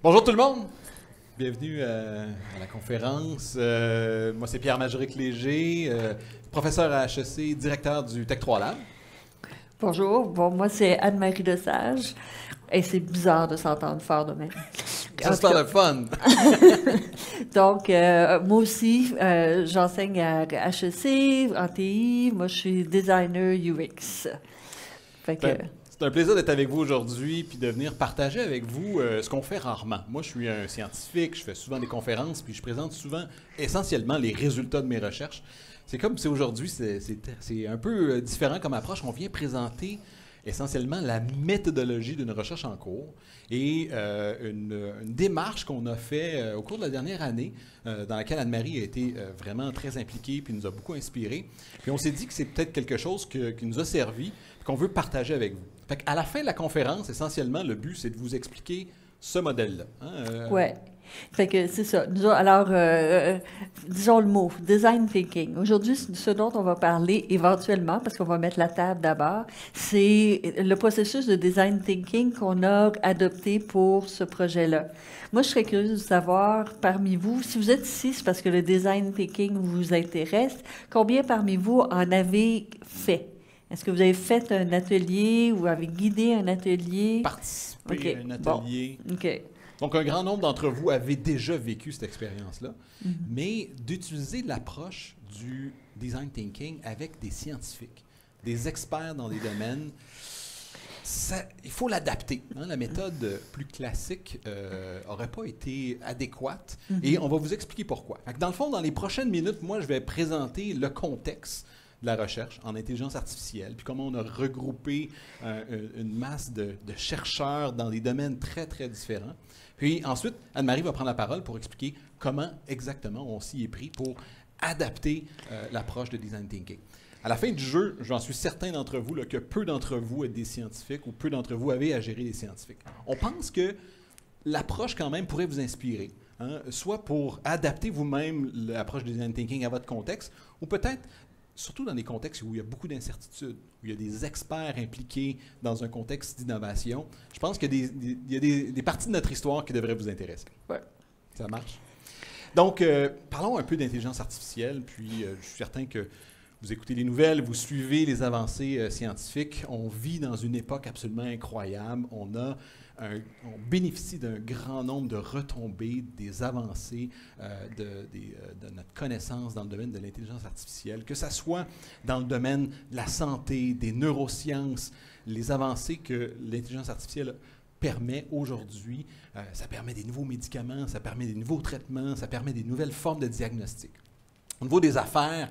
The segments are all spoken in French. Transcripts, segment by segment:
Bonjour tout le monde! Bienvenue à la conférence. Moi, c'est Pierre Majoric-Léger, professeur à HEC, directeur du Tech 3 Lab. Bonjour, moi c'est Anne-Marie Lesage. Et c'est bizarre de s'entendre fort de même. Ça, c'est pas le fun! Donc, moi aussi, j'enseigne à HEC, en TI. Moi, je suis designer UX. Fait que... C'est un plaisir d'être avec vous aujourd'hui puis de venir partager avec vous ce qu'on fait rarement. Moi, je suis un scientifique, je fais souvent des conférences puis je présente souvent essentiellement les résultats de mes recherches. C'est comme si aujourd'hui, c'est un peu différent comme approche. On vient présenter essentiellement la méthodologie d'une recherche en cours et une démarche qu'on a fait au cours de la dernière année dans laquelle Anne-Marie a été vraiment très impliquée puis nous a beaucoup inspiré. Puis on s'est dit que c'est peut-être quelque chose qui nous a servi et qu'on veut partager avec vous. Fait qu'à la fin de la conférence, essentiellement, le but, c'est de vous expliquer ce modèle-là. Ouais. Fait que c'est ça. Alors, disons le mot, design thinking. Aujourd'hui, ce dont on va parler éventuellement, parce qu'on va mettre la table d'abord, c'est le processus de design thinking qu'on a adopté pour ce projet-là. Moi, je serais curieuse de savoir, parmi vous, si vous êtes ici, c'est parce que le design thinking vous intéresse, combien parmi vous en avez fait? Est-ce que vous avez fait un atelier ou avez guidé un atelier? Participé à un atelier. Bon. OK. Donc, un grand nombre d'entre vous avez déjà vécu cette expérience-là, mais d'utiliser l'approche du design thinking avec des scientifiques, des experts dans des domaines, il faut l'adapter. La méthode plus classique n'aurait pas été adéquate et on va vous expliquer pourquoi. Dans le fond, dans les prochaines minutes, moi, je vais présenter le contexte de la recherche en intelligence artificielle, puis comment on a regroupé une masse de chercheurs dans des domaines très, très différents. Puis ensuite, Anne-Marie va prendre la parole pour expliquer comment exactement on s'y est pris pour adapter l'approche de design thinking. À la fin du jeu, j'en suis certain d'entre vous là, que peu d'entre vous êtes des scientifiques ou peu d'entre vous avez à gérer des scientifiques. On pense que l'approche quand même pourrait vous inspirer, soit pour adapter vous-même l'approche de design thinking à votre contexte, ou peut-être surtout dans des contextes où il y a beaucoup d'incertitudes, où il y a des experts impliqués dans un contexte d'innovation. Je pense qu'il y a des parties de notre histoire qui devraient vous intéresser. Ouais. Ça marche? Donc, parlons un peu d'intelligence artificielle, puis je suis certain que vous écoutez les nouvelles, vous suivez les avancées scientifiques. On vit dans une époque absolument incroyable. On bénéficie d'un grand nombre de retombées, des avancées de notre connaissance dans le domaine de l'intelligence artificielle, que ce soit dans le domaine de la santé, des neurosciences, les avancées que l'intelligence artificielle permet aujourd'hui. Ça permet des nouveaux médicaments, ça permet des nouveaux traitements, ça permet des nouvelles formes de diagnostic. Au niveau des affaires,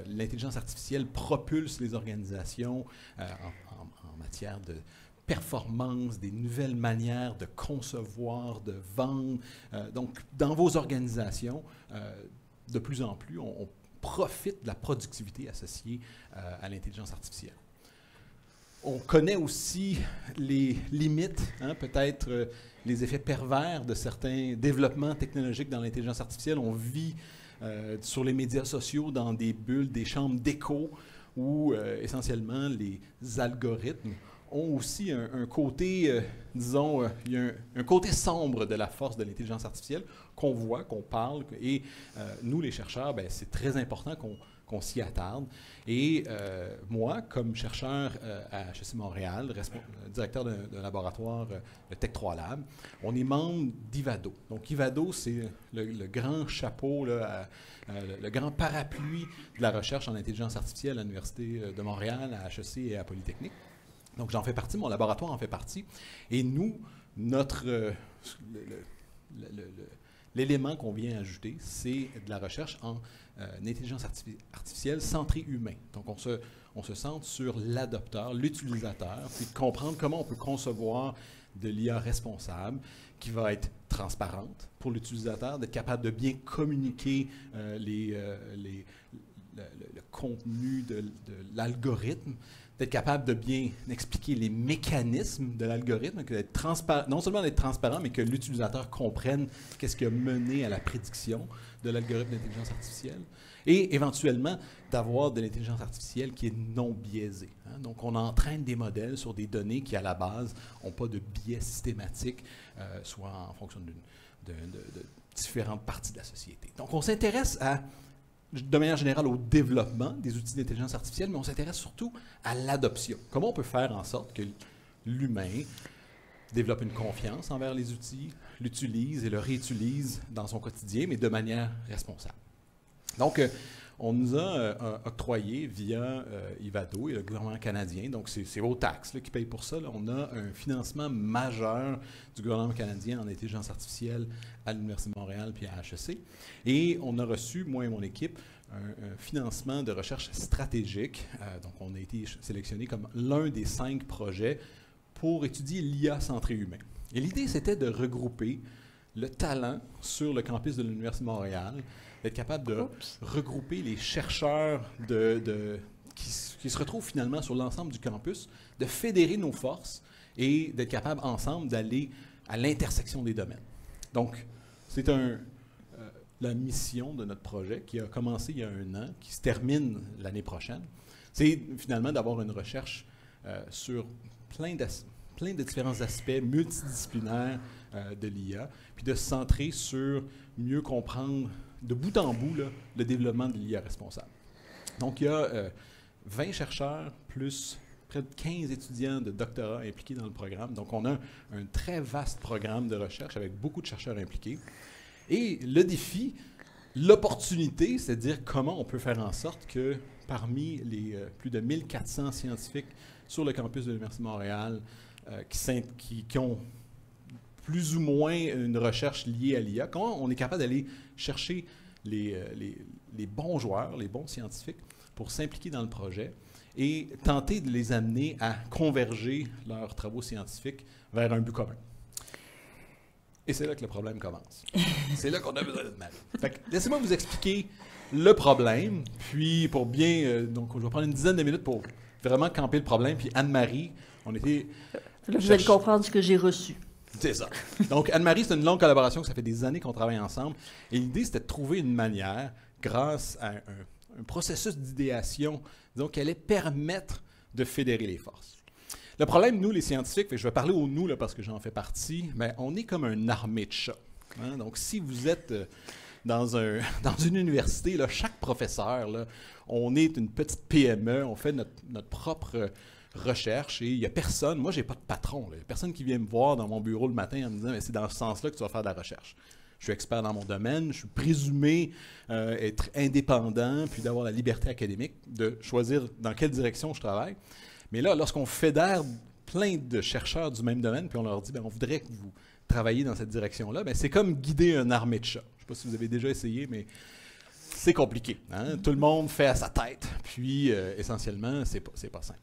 l'intelligence artificielle propulse les organisations en matière de performance, des nouvelles manières de concevoir, de vendre. Donc, dans vos organisations, de plus en plus, on profite de la productivité associée à l'intelligence artificielle. On connaît aussi les limites, peut-être les effets pervers de certains développements technologiques dans l'intelligence artificielle. On vit sur les médias sociaux dans des bulles, des chambres d'écho où essentiellement les algorithmes ont aussi un côté, disons, il y a un côté sombre de la force de l'intelligence artificielle qu'on voit, qu'on parle, et nous, les chercheurs, c'est très important qu'on s'y attarde. Et moi, comme chercheur à HEC Montréal, directeur d'un laboratoire, le Tech 3 Lab, on est membre d'IVADO. Donc, IVADO, c'est le grand chapeau, là, le grand parapluie de la recherche en intelligence artificielle à l'Université de Montréal, à HEC et à Polytechnique. Donc, j'en fais partie, mon laboratoire en fait partie. Et nous, l'élément qu'on vient ajouter, c'est de la recherche en intelligence artificielle centrée humain. Donc, on se centre sur l'adopteur, l'utilisateur, puis de comprendre comment on peut concevoir de l'IA responsable qui va être transparente pour l'utilisateur, d'être capable de bien communiquer le contenu de l'algorithme, d'être capable de bien expliquer les mécanismes de l'algorithme, non seulement d'être transparent, mais que l'utilisateur comprenne qu'est-ce qui a mené à la prédiction de l'algorithme d'intelligence artificielle, et éventuellement d'avoir de l'intelligence artificielle qui est non biaisée. Hein. Donc, on entraîne des modèles sur des données qui, à la base, n'ont pas de biais systématique, soit en fonction de différentes parties de la société. Donc, on s'intéresse de manière générale au développement des outils d'intelligence artificielle, mais on s'intéresse surtout à l'adoption. Comment on peut faire en sorte que l'humain développe une confiance envers les outils, l'utilise et le réutilise dans son quotidien, mais de manière responsable. Donc, on nous a octroyé via IVADO et le gouvernement canadien, donc c'est vos taxes qui payent pour ça. Là. On a un financement majeur du gouvernement canadien en intelligence artificielle à l'Université de Montréal puis à HEC. Et on a reçu, moi et mon équipe, un financement de recherche stratégique. Donc, on a été sélectionné comme l'un des 5 projets pour étudier l'IA centré humain. Et l'idée, c'était de regrouper le talent sur le campus de l'Université de Montréal, d'être capable de regrouper les chercheurs qui se retrouvent finalement sur l'ensemble du campus, de fédérer nos forces et d'être capable ensemble d'aller à l'intersection des domaines. Donc, c'est la mission de notre projet qui a commencé il y a 1 an, qui se termine l'année prochaine. C'est finalement d'avoir une recherche sur plein de différents aspects multidisciplinaires de l'IA, puis de se centrer sur mieux comprendre de bout en bout là, le développement de l'IA responsable. Donc, il y a 20 chercheurs plus près de 15 étudiants de doctorat impliqués dans le programme. Donc, on a un très vaste programme de recherche avec beaucoup de chercheurs impliqués. Et le défi, l'opportunité, c'est de dire comment on peut faire en sorte que parmi les plus de 1400 scientifiques sur le campus de l'Université de Montréal qui ont plus ou moins une recherche liée à l'IA, comment on est capable d'aller chercher les bons joueurs, les bons scientifiques pour s'impliquer dans le projet et tenter de les amener à converger leurs travaux scientifiques vers un but commun. Et c'est là que le problème commence. C'est là qu'on a besoin de Marie. Laissez-moi vous expliquer le problème, puis pour bien... donc, je vais prendre une dizaine de minutes pour vraiment camper le problème, puis Anne-Marie, on était... Là, vous allez comprendre ce que j'ai reçu. C'est ça. Donc, Anne-Marie, c'est une longue collaboration, ça fait des années qu'on travaille ensemble. Et l'idée, c'était de trouver une manière, grâce à un processus d'idéation, disons, qui allait permettre de fédérer les forces. Le problème, nous, les scientifiques, je vais parler au « nous » là, parce que j'en fais partie, mais on est comme une armée de chats. Hein? Donc, si vous êtes dans une université, là, chaque professeur, là, on est une petite PME, on fait notre propre recherche et il n'y a personne, moi, je n'ai pas de patron. Il n'y a personne qui vient me voir dans mon bureau le matin en me disant « c'est dans ce sens-là que tu vas faire de la recherche ». Je suis expert dans mon domaine, je suis présumé être indépendant, puis d'avoir la liberté académique de choisir dans quelle direction je travaille. Mais là, lorsqu'on fédère plein de chercheurs du même domaine, puis on leur dit « on voudrait que vous travailliez dans cette direction-là », c'est comme guider une armée de chats. Je ne sais pas si vous avez déjà essayé, mais c'est compliqué. Hein? Tout le monde fait à sa tête, puis essentiellement, c'est pas simple.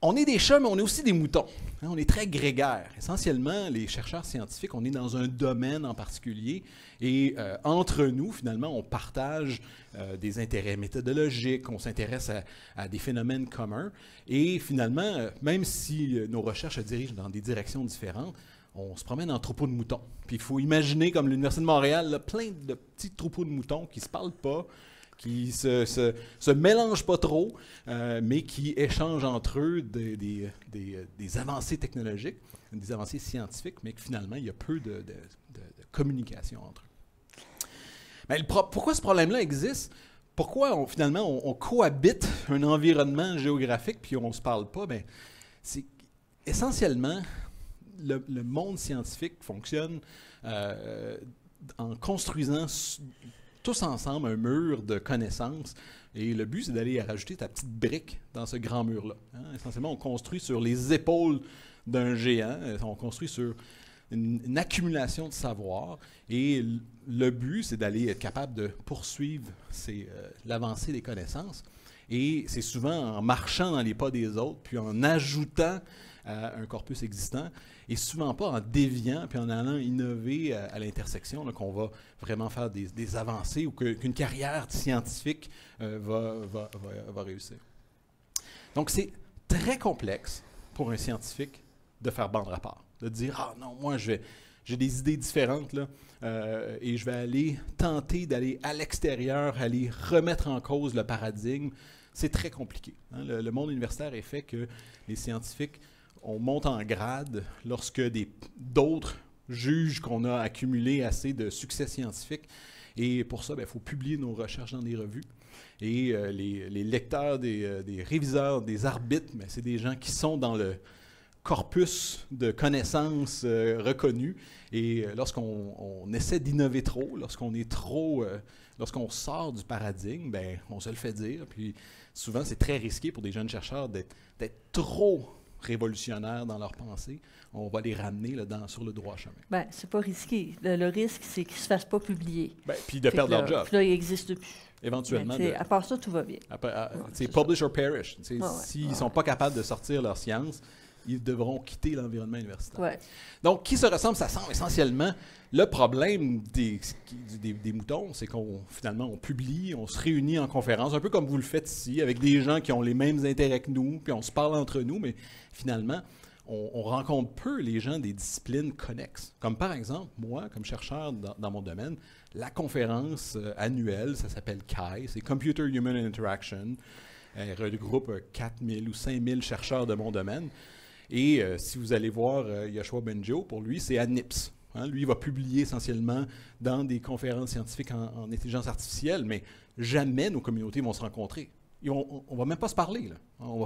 On est des chats, mais on est aussi des moutons. Hein, on est très grégaires. Essentiellement, les chercheurs scientifiques, on est dans un domaine en particulier et entre nous, finalement, on partage des intérêts méthodologiques, on s'intéresse à des phénomènes communs et finalement, même si nos recherches se dirigent dans des directions différentes, on se promène en troupeau de moutons. Puis il faut imaginer, comme l'Université de Montréal, là, plein de petits troupeaux de moutons qui ne se parlent pas, qui se mélangent pas trop, mais qui échangent entre eux des avancées technologiques, des avancées scientifiques, mais que finalement, il y a peu de communication entre eux. Mais pourquoi ce problème-là existe? Pourquoi finalement on cohabite un environnement géographique puis on ne se parle pas? Bien, c'est essentiellement le monde scientifique fonctionne en construisant tous ensemble un mur de connaissances. Et le but, c'est d'aller rajouter ta petite brique dans ce grand mur-là. Hein? Essentiellement, on construit sur les épaules d'un géant. On construit sur une accumulation de savoir. Et le but, c'est d'aller être capable de poursuivre l'avancée des connaissances. Et c'est souvent en marchant dans les pas des autres, puis en ajoutant à un corpus existant, et souvent pas en déviant puis en allant innover à l'intersection là, qu'on va vraiment faire des avancées ou qu'une carrière scientifique va réussir. Donc, c'est très complexe pour un scientifique de faire bande rapport, de dire « Ah non, moi, j'ai des idées différentes là, et je vais aller tenter d'aller à l'extérieur, aller remettre en cause le paradigme. » C'est très compliqué. Hein. Le monde universitaire est fait que les scientifiques, on monte en grade lorsque d'autres jugent qu'on a accumulé assez de succès scientifique. Et pour ça, il faut publier nos recherches dans des revues. Et les lecteurs, des réviseurs, des arbitres, c'est des gens qui sont dans le corpus de connaissances reconnues. Et lorsqu'on essaie d'innover trop, lorsqu'on sort du paradigme, on se le fait dire. Puis souvent, c'est très risqué pour des jeunes chercheurs d'être trop révolutionnaires dans leur pensée. On va les ramener sur le droit chemin. C'est pas risqué. Le risque, c'est qu'ils ne se fassent pas publier. Puis de perdre leur job. Puis là, ils n'existent plus. Éventuellement. À part ça, tout va bien. C'est publish or perish. S'ils ne sont pas capables de sortir leur science, ils devront quitter l'environnement universitaire. Ouais. Donc, qui se ressemble, ça semble essentiellement. Le problème des moutons, c'est finalement, on publie, on se réunit en conférence, un peu comme vous le faites ici, avec des gens qui ont les mêmes intérêts que nous, puis on se parle entre nous, mais finalement, on rencontre peu les gens des disciplines connexes. Comme par exemple, moi, comme chercheur dans mon domaine, la conférence annuelle, ça s'appelle CHI, c'est Computer Human Interaction. Elle regroupe 4000 ou 5000 chercheurs de mon domaine. Et si vous allez voir Yoshua Bengio, pour lui, c'est à NIPS. Hein, lui, il va publier essentiellement dans des conférences scientifiques en intelligence artificielle, mais jamais nos communautés vont se rencontrer. On ne va même pas se parler. Là. On ne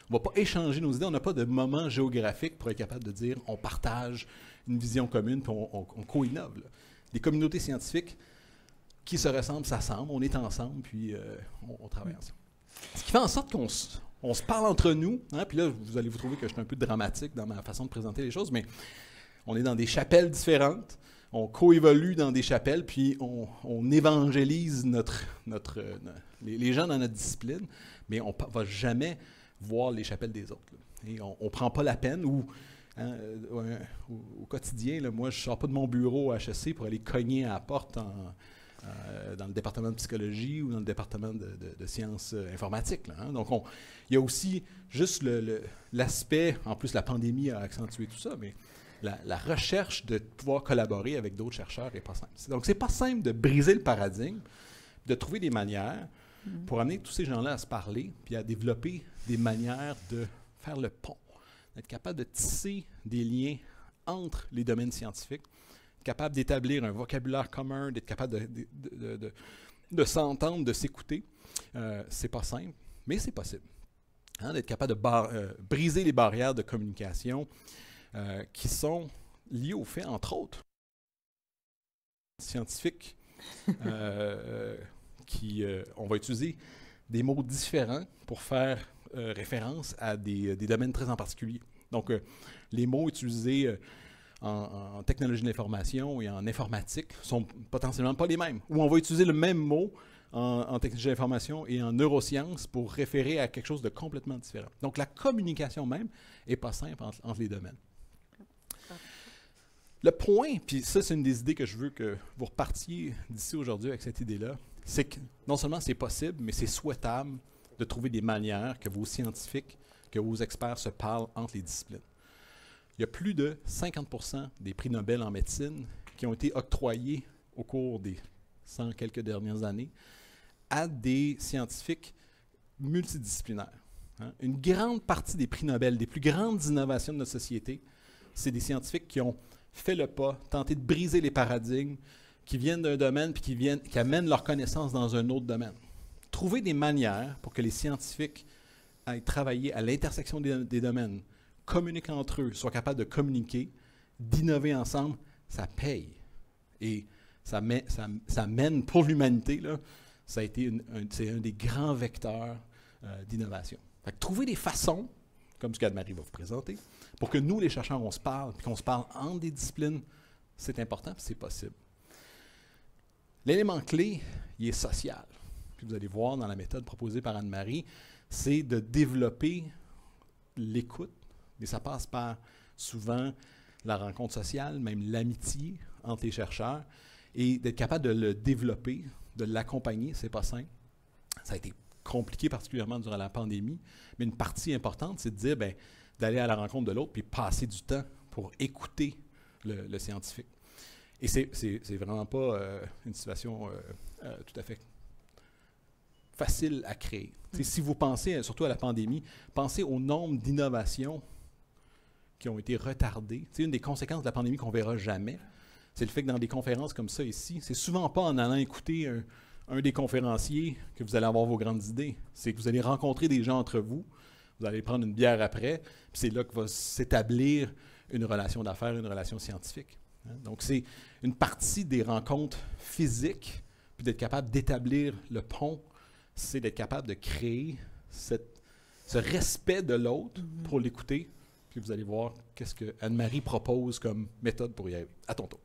va pas échanger nos idées. On n'a pas de moment géographique pour être capable de dire on partage une vision commune puis on co-innove. Là. Les communautés scientifiques qui se ressemblent, s'assemblent, on est ensemble, puis on travaille ensemble. Ce qui fait en sorte qu'on se parle entre nous, hein, puis là, vous allez vous trouver que je suis un peu dramatique dans ma façon de présenter les choses, mais on est dans des chapelles différentes, on coévolue dans des chapelles, puis on évangélise les gens dans notre discipline, mais on ne va jamais voir les chapelles des autres. Là. Et on ne prend pas la peine, au quotidien, là, moi, je ne sors pas de mon bureau à HEC pour aller cogner à la porte dans le département de psychologie ou dans le département de sciences informatiques. Là, hein. Donc, il y a aussi juste l'aspect, en plus la pandémie a accentué tout ça, mais la recherche de pouvoir collaborer avec d'autres chercheurs n'est pas simple. Donc, c'est pas simple de briser le paradigme, de trouver des manières pour amener tous ces gens-là à se parler, puis à développer des manières de faire le pont, d'être capable de tisser des liens entre les domaines scientifiques, capable d'établir un vocabulaire commun, d'être capable de s'entendre, de s'écouter. C'est pas simple, mais c'est possible. Hein, d'être capable de briser les barrières de communication qui sont liées au fait, entre autres, scientifiques, on va utiliser des mots différents pour faire référence à des domaines très en particulier. Donc, les mots utilisés en technologie de l'information et en informatique sont potentiellement pas les mêmes. Ou on va utiliser le même mot en technologie de l'information et en neurosciences pour référer à quelque chose de complètement différent. Donc, la communication même n'est pas simple entre les domaines. Le point, puis ça, c'est une des idées que je veux que vous repartiez d'ici aujourd'hui avec cette idée-là, c'est que non seulement c'est possible, mais c'est souhaitable de trouver des manières que vos scientifiques, que vos experts se parlent entre les disciplines. Il y a plus de 50% des prix Nobel en médecine qui ont été octroyés au cours des 100 quelques dernières années à des scientifiques multidisciplinaires. Hein. Une grande partie des prix Nobel, des plus grandes innovations de notre société, c'est des scientifiques qui ont fait le pas, tenté de briser les paradigmes, qui viennent d'un domaine puis qui amènent leur connaissance dans un autre domaine. Trouver des manières pour que les scientifiques aillent travailler à l'intersection des domaines, communiquent entre eux, soient capables de communiquer, d'innover ensemble, ça paye. Et ça mène pour l'humanité, là, ça a été c'est un des grands vecteurs d'innovation. Fait que trouver des façons, comme ce qu'Anne-Marie va vous présenter, pour que nous, les chercheurs, on se parle, puis qu'on se parle entre des disciplines, c'est important, puis c'est possible. L'élément clé, il est social. Puis vous allez voir dans la méthode proposée par Anne-Marie, c'est de développer l'écoute, Mais ça passe par, souvent, la rencontre sociale, même l'amitié entre les chercheurs, et d'être capable de le développer, de l'accompagner, c'est pas simple. Ça a été compliqué, particulièrement durant la pandémie, mais une partie importante, c'est de dire, bien, d'aller à la rencontre de l'autre, puis passer du temps pour écouter le scientifique. Et c'est vraiment pas une situation tout à fait facile à créer. Si vous pensez, surtout à la pandémie, pensez au nombre d'innovations qui ont été retardées. Une des conséquences de la pandémie qu'on ne verra jamais, c'est le fait que dans des conférences comme ça ici, c'est souvent pas en allant écouter un des conférenciers que vous allez avoir vos grandes idées. C'est que vous allez rencontrer des gens entre vous, vous allez prendre une bière après, puis c'est là que va s'établir une relation d'affaires, une relation scientifique. Donc, c'est une partie des rencontres physiques, puis d'être capable d'établir le pont, c'est d'être capable de créer ce respect de l'autre pour l'écouter. Puis vous allez voir qu'est-ce que Anne-Marie propose comme méthode pour y arriver. À ton tour.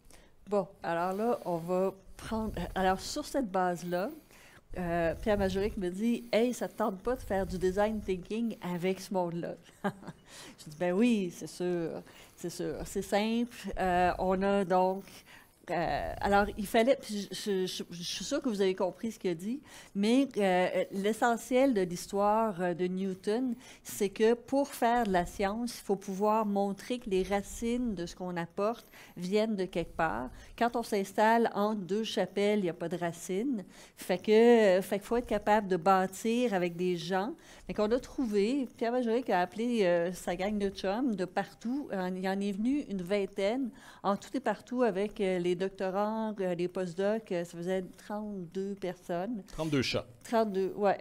Bon, alors là, on va prendre... Alors, sur cette base-là, Pierre Majoric me dit « Hey, ça ne te tente pas de faire du design thinking avec ce monde-là? » Je dis « Ben oui, c'est sûr, c'est sûr. C'est simple. On a donc... alors, il fallait, puis je suis sûre que vous avez compris ce qu'il a dit, mais l'essentiel de l'histoire de Newton, c'est que pour faire de la science, il faut pouvoir montrer que les racines de ce qu'on apporte viennent de quelque part. Quand on s'installe entre deux chapelles, il n'y a pas de racines. Fait qu'il faut être capable de bâtir avec des gens. Fait qu'on a trouvé, Pierre Majoric a appelé sa gang de chums de partout. Il y en est venu une vingtaine, en tout et partout avec les doctorants, les postdocs, ça faisait 32 personnes. 32 chats. 32, ouais.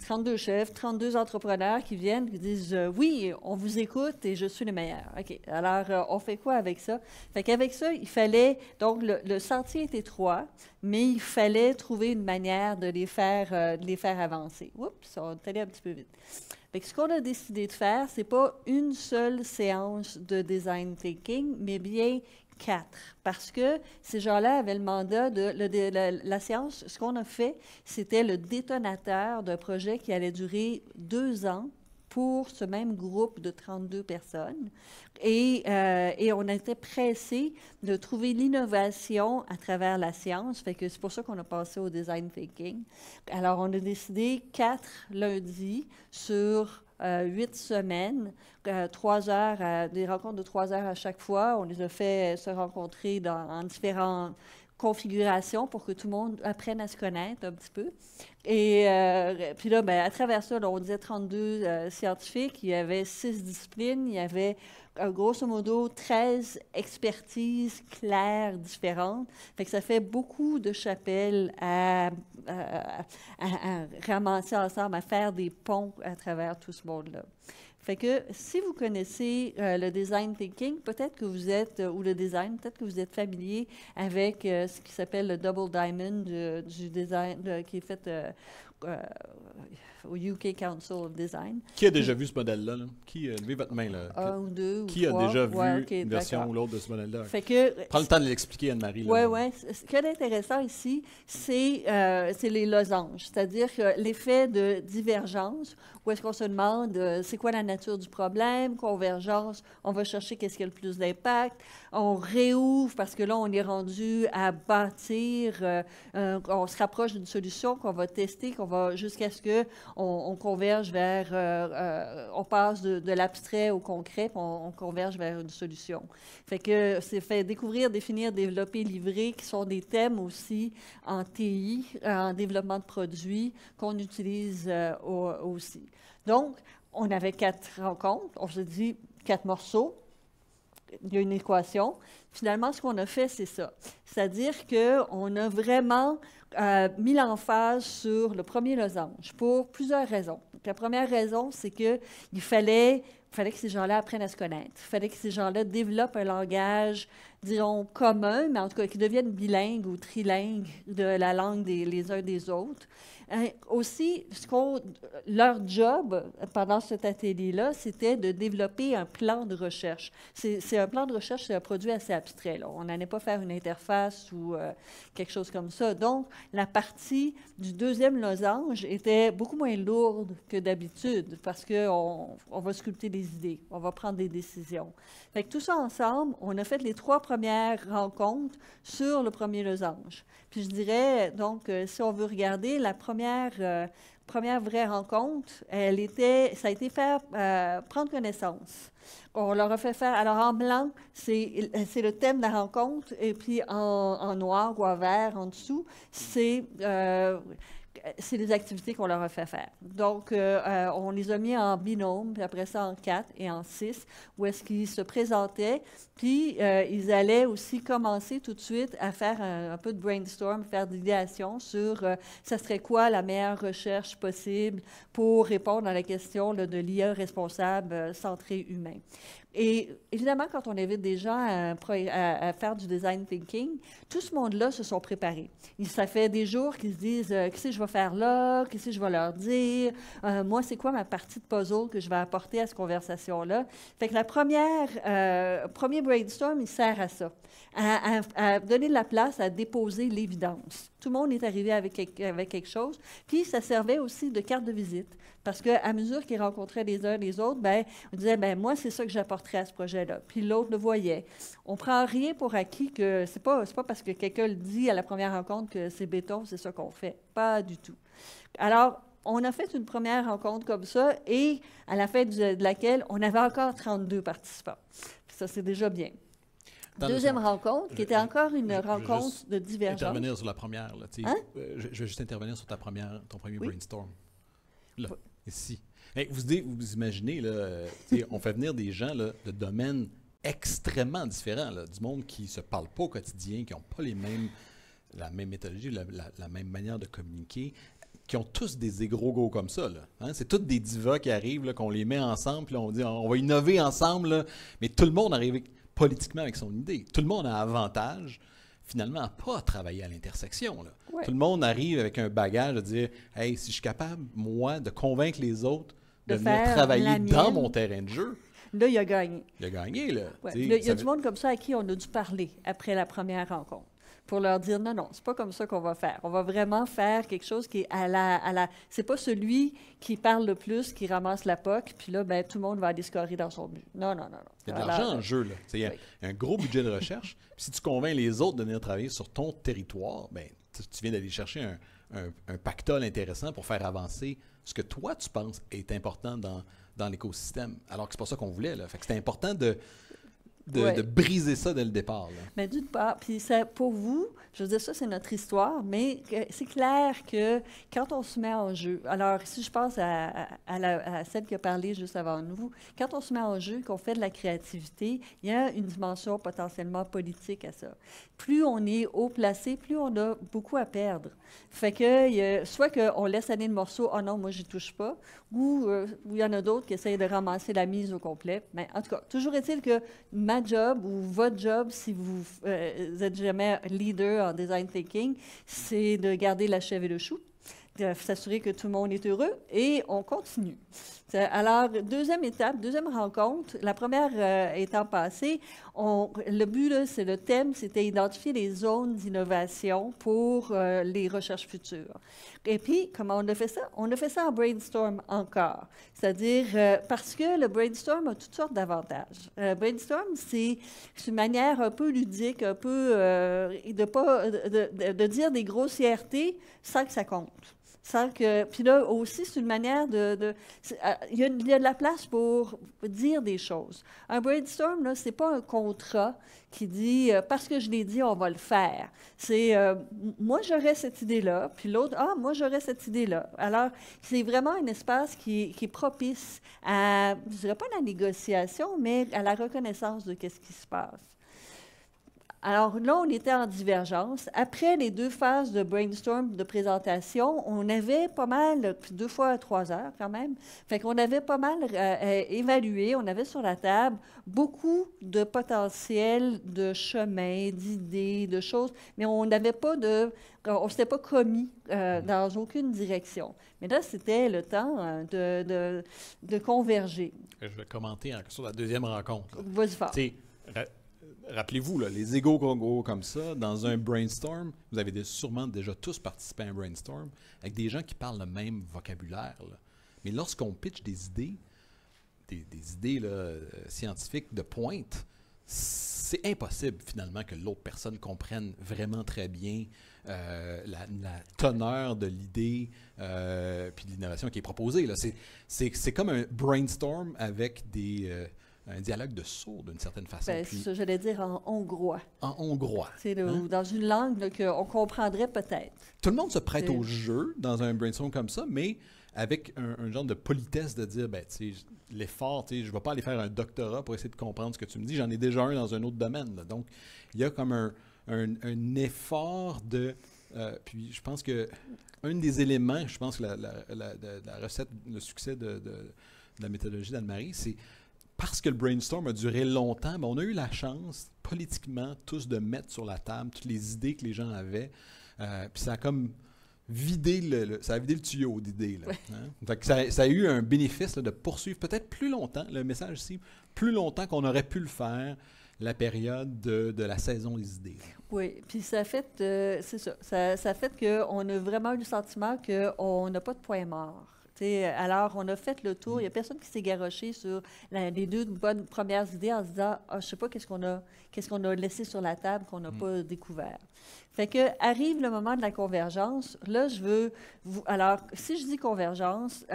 32 chefs, 32 entrepreneurs qui viennent, qui disent oui, on vous écoute et je suis le meilleur. OK. Alors, on fait quoi avec ça? Fait qu'avec ça, il fallait, donc le sentier est étroit, mais il fallait trouver une manière de les faire avancer. Oups, on est allé un petit peu vite. Fait que ce qu'on a décidé de faire, c'est pas une seule séance de design thinking, mais bien 4, parce que ces gens-là avaient le mandat la séance. Ce qu'on a fait, c'était le détonateur d'un projet qui allait durer 2 ans pour ce même groupe de 32 personnes. Et on était pressés de trouver l'innovation à travers la science. Fait que c'est pour ça qu'on a passé au design thinking. Alors, on a décidé 4 lundis sur 8 semaines, 3 heures, des rencontres de 3 heures à chaque fois. On les a fait se rencontrer en différentes configurations pour que tout le monde apprenne à se connaître un petit peu. Et puis là, à travers ça, là, on disait 32 scientifiques, il y avait 6 disciplines, il y avait grosso modo 13 expertises claires différentes. Fait que ça fait beaucoup de chapelles à ramasser ensemble, à faire des ponts à travers tout ce monde-là. Fait que si vous connaissez le design thinking, peut-être que vous êtes, ou le design, peut-être que vous êtes familier avec ce qui s'appelle le Double Diamond du design, qui est fait au UK Council of Design. Qui a déjà vu ce modèle-là? Là? Qui levez votre main? Là? Un ou deux ou qui trois. A déjà vu une version ou l'autre de ce modèle-là? Fait que, prends le temps de l'expliquer, Anne-Marie. Oui. Ce qui est intéressant ici, c'est les losanges, c'est-à-dire que l'effet de divergence, où est-ce qu'on se demande c'est quoi la nature du problème, convergence, on va chercher qu'est-ce qui a le plus d'impact, on réouvre parce que là, on est rendu à bâtir, on se rapproche d'une solution qu'on va tester, qu'on va jusqu'à ce qu'on converge vers, on passe de l'abstrait au concret, puis on converge vers une solution. Fait que c'est fait découvrir, définir, développer, livrer, qui sont des thèmes aussi en TI, en développement de produits, qu'on utilise aussi. Donc, on avait 4 rencontres, on s'est dit 4 morceaux, il y a une équation. Finalement, ce qu'on a fait, c'est ça. C'est-à-dire qu'on a vraiment mis l'emphase sur le premier losange pour plusieurs raisons. Donc, la première raison, c'est qu'il fallait que ces gens-là apprennent à se connaître. Il fallait que ces gens-là développent un langage disons, communs, mais en tout cas qui deviennent bilingues ou trilingues de la langue les uns des autres. Aussi, leur job pendant cet atelier-là, c'était de développer un plan de recherche. C'est un plan de recherche, c'est un produit assez abstrait, là. On n'allait pas faire une interface ou quelque chose comme ça. Donc, la partie du deuxième losange était beaucoup moins lourde que d'habitude parce qu'on va sculpter des idées, on va prendre des décisions. Fait que tout ça ensemble, on a fait les 3 premières rencontres sur le premier losange. Puis je dirais, donc, si on veut regarder, la première vraie rencontre, ça a été faire prendre connaissance. On leur a fait faire, alors en blanc, c'est le thème de la rencontre, et puis en noir ou en vert en dessous, c'est les activités qu'on leur a fait faire. Donc, on les a mis en binôme, puis après ça en 4 et en 6, où est-ce qu'ils se présentaient, puis ils allaient aussi commencer tout de suite à faire un peu de brainstorm, faire de l'idéation sur ça serait quoi la meilleure recherche possible pour répondre à la question là, de l'IA responsable centré humain. Et évidemment, quand on invite des gens à faire du design thinking, tout ce monde-là se sont préparés. Ça fait des jours qu'ils se disent qu'est-ce que je vais faire là, qu'est-ce que je vais leur dire, moi, c'est quoi ma partie de puzzle que je vais apporter à cette conversation-là. Fait que premier brainstorm, il sert à ça, à donner de la place, à déposer l'évidence. Tout le monde est arrivé avec quelque chose. Puis, ça servait aussi de carte de visite. Parce qu'à mesure qu'ils rencontraient les uns les autres, on disait, moi, c'est ça que j'apporterais à ce projet-là. Puis l'autre le voyait. On ne prend rien pour acquis que c'est pas parce que quelqu'un le dit à la première rencontre que c'est béton, c'est ça qu'on fait. Pas du tout. Alors, on a fait une première rencontre comme ça et à la fin de laquelle on avait encore 32 participants. Puis ça, c'est déjà bien. Deuxième rencontre, qui était encore une rencontre de divergence. Je vais intervenir sur la première. Là, je vais juste intervenir sur ton premier brainstorm. Là, ici. Hey, vous imaginez, là, on fait venir des gens là, de domaines extrêmement différents, là, du monde qui ne se parle pas au quotidien, qui n'ont pas la même méthodologie, la même manière de communiquer, qui ont tous des égros comme ça. Là, hein? C'est toutes des divas qui arrivent, là, qu'on les met ensemble, puis on dit on va innover ensemble, là, mais tout le monde arrive politiquement avec son idée. Tout le monde a avantage, finalement, à pas travailler à l'intersection. Là. Ouais. Tout le monde arrive avec un bagage de dire « Hey, si je suis capable, moi, de convaincre les autres de venir travailler dans mon terrain de jeu, là, il a gagné. » Il a gagné, là. Ouais. Il y a du monde comme ça à qui on a dû parler après la première rencontre pour leur dire non, c'est pas comme ça qu'on va faire. On va vraiment faire quelque chose qui est c'est pas celui qui parle le plus, qui ramasse la POC, puis là, tout le monde va aller scorer dans son but. Non. Il y a de l'argent en jeu, là. Il y a un gros budget de recherche. Puis si tu convaincs les autres de venir travailler sur ton territoire, tu viens d'aller chercher un pactole intéressant pour faire avancer ce que toi, tu penses est important dans l'écosystème. Alors que c'est pas ça qu'on voulait, là. Fait que c'était important de briser ça dès le départ. Là. Mais d'une part, puis ça, pour vous, je veux dire, ça, c'est notre histoire, mais c'est clair que quand on se met en jeu, alors si je pense à celle qui a parlé juste avant nous, quand on se met en jeu, qu'on fait de la créativité, il y a une dimension potentiellement politique à ça. Plus on est haut placé, plus on a beaucoup à perdre. Fait que soit qu'on laisse aller le morceau, « Oh non, moi, j'y touche pas », ou il y en a d'autres qui essayent de ramasser la mise au complet. Mais en tout cas, toujours est-il que ma job ou votre job, si vous êtes jamais leader en design thinking, c'est de garder la chèvre et le chou, de s'assurer que tout le monde est heureux, et on continue. Alors, deuxième étape, deuxième rencontre, la première étant passée, le but, là, le thème, c'était identifier les zones d'innovation pour les recherches futures. Et puis, comment on a fait ça? On a fait ça en brainstorm encore. C'est-à-dire, parce que le brainstorm a toutes sortes d'avantages. Brainstorm, c'est une manière un peu ludique, un peu de dire des grossièretés sans que ça compte. Puis là aussi, c'est une manière il y a de la place pour dire des choses. Un brainstorm, là, c'est pas un contrat qui dit parce que je l'ai dit, on va le faire. C'est moi j'aurais cette idée-là, puis l'autre moi j'aurais cette idée-là. Alors c'est vraiment un espace qui est propice à, je dirais pas la négociation, mais à la reconnaissance de qu'est-ce qui se passe. Alors là, on était en divergence. Après les 2 phases de brainstorm, de présentation, on avait pas mal, 2 fois 3 heures quand même, fait qu'on avait pas mal évalué, on avait sur la table beaucoup de potentiel de chemin, d'idées, de choses, mais on n'avait pas on s'était pas commis dans aucune direction. Mais là, c'était le temps de converger. Je vais commenter sur la deuxième rencontre. Vas-y fort. Rappelez-vous, là, les égos gros comme ça, dans un brainstorm, vous avez sûrement déjà tous participé à un brainstorm avec des gens qui parlent le même vocabulaire. Là. Mais lorsqu'on pitch des idées, des idées là, scientifiques de pointe, c'est impossible finalement que l'autre personne comprenne vraiment très bien la teneur de l'idée puis de l'innovation qui est proposée. Là. C'est comme un brainstorm avec un dialogue de sourds d'une certaine façon. Puis, ça, j'allais dire en hongrois. En hongrois. C'est dans une langue qu'on comprendrait peut-être. Tout le monde se prête au jeu dans un brainstorm comme ça, mais avec un genre de politesse de dire, l'effort, je ne vais pas aller faire un doctorat pour essayer de comprendre ce que tu me dis, j'en ai déjà un dans un autre domaine. Là. Donc, il y a comme un effort de... puis je pense que un des éléments, je pense que la recette, le succès de la méthodologie d'Anne-Marie, c'est parce que le brainstorm a duré longtemps, on a eu la chance, politiquement, tous de mettre sur la table toutes les idées que les gens avaient. Puis ça a comme vidé ça a vidé le tuyau d'idées. Là, hein? Fait que ça a eu un bénéfice là, de poursuivre peut-être plus longtemps, le message ici, plus longtemps qu'on aurait pu le faire la période de la saison des idées. Oui, puis ça a fait, c'est ça, ça a fait qu'on a vraiment eu le sentiment qu'on n'a pas de point mort. Alors, on a fait le tour. Il n'y a personne qui s'est garoché sur les 2 bonnes premières idées en se disant « Ah, je ne sais pas qu'est-ce qu'on a laissé sur la table qu'on n'a pas découvert. » Fait que arrive le moment de la convergence. Là, je veux alors, si je dis convergence,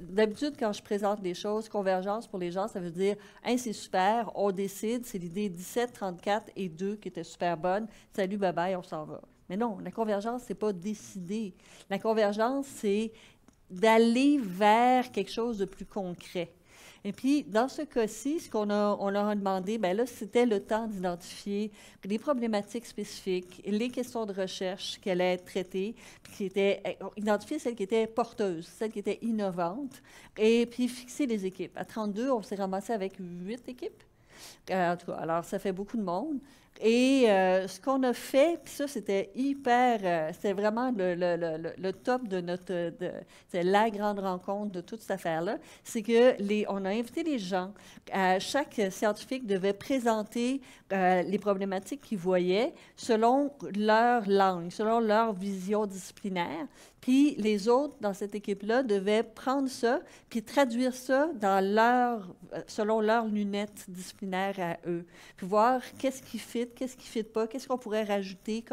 d'habitude, quand je présente les choses, convergence pour les gens, ça veut dire « Hey, c'est super, on décide, c'est l'idée 17, 34 et 2 qui était super bonne. Salut, bye-bye, on s'en va. » Mais non, la convergence, c'est pas décider. La convergence, c'est d'aller vers quelque chose de plus concret. Et puis, dans ce cas-ci, on leur a demandé, bien là, c'était le temps d'identifier les problématiques spécifiques, les questions de recherche qu'elle allait traiter, puis identifier celles qui étaient porteuses, celles qui étaient innovantes, et puis fixer les équipes. À 32, on s'est ramassé avec 8 équipes. En tout cas, alors ça fait beaucoup de monde. Et ce qu'on a fait, puis ça, c'était c'était vraiment le top de c'est la grande rencontre de toute cette affaire-là, c'est que on a invité les gens. Chaque scientifique devait présenter les problématiques qu'ils voyaient selon leur langue, selon leur vision disciplinaire. Puis les autres dans cette équipe-là devaient prendre ça, puis traduire ça selon leurs lunettes disciplinaires à eux, puis voir qu'est-ce qui fit, qu'est-ce qui fit pas, qu'est-ce qu'on pourrait rajouter,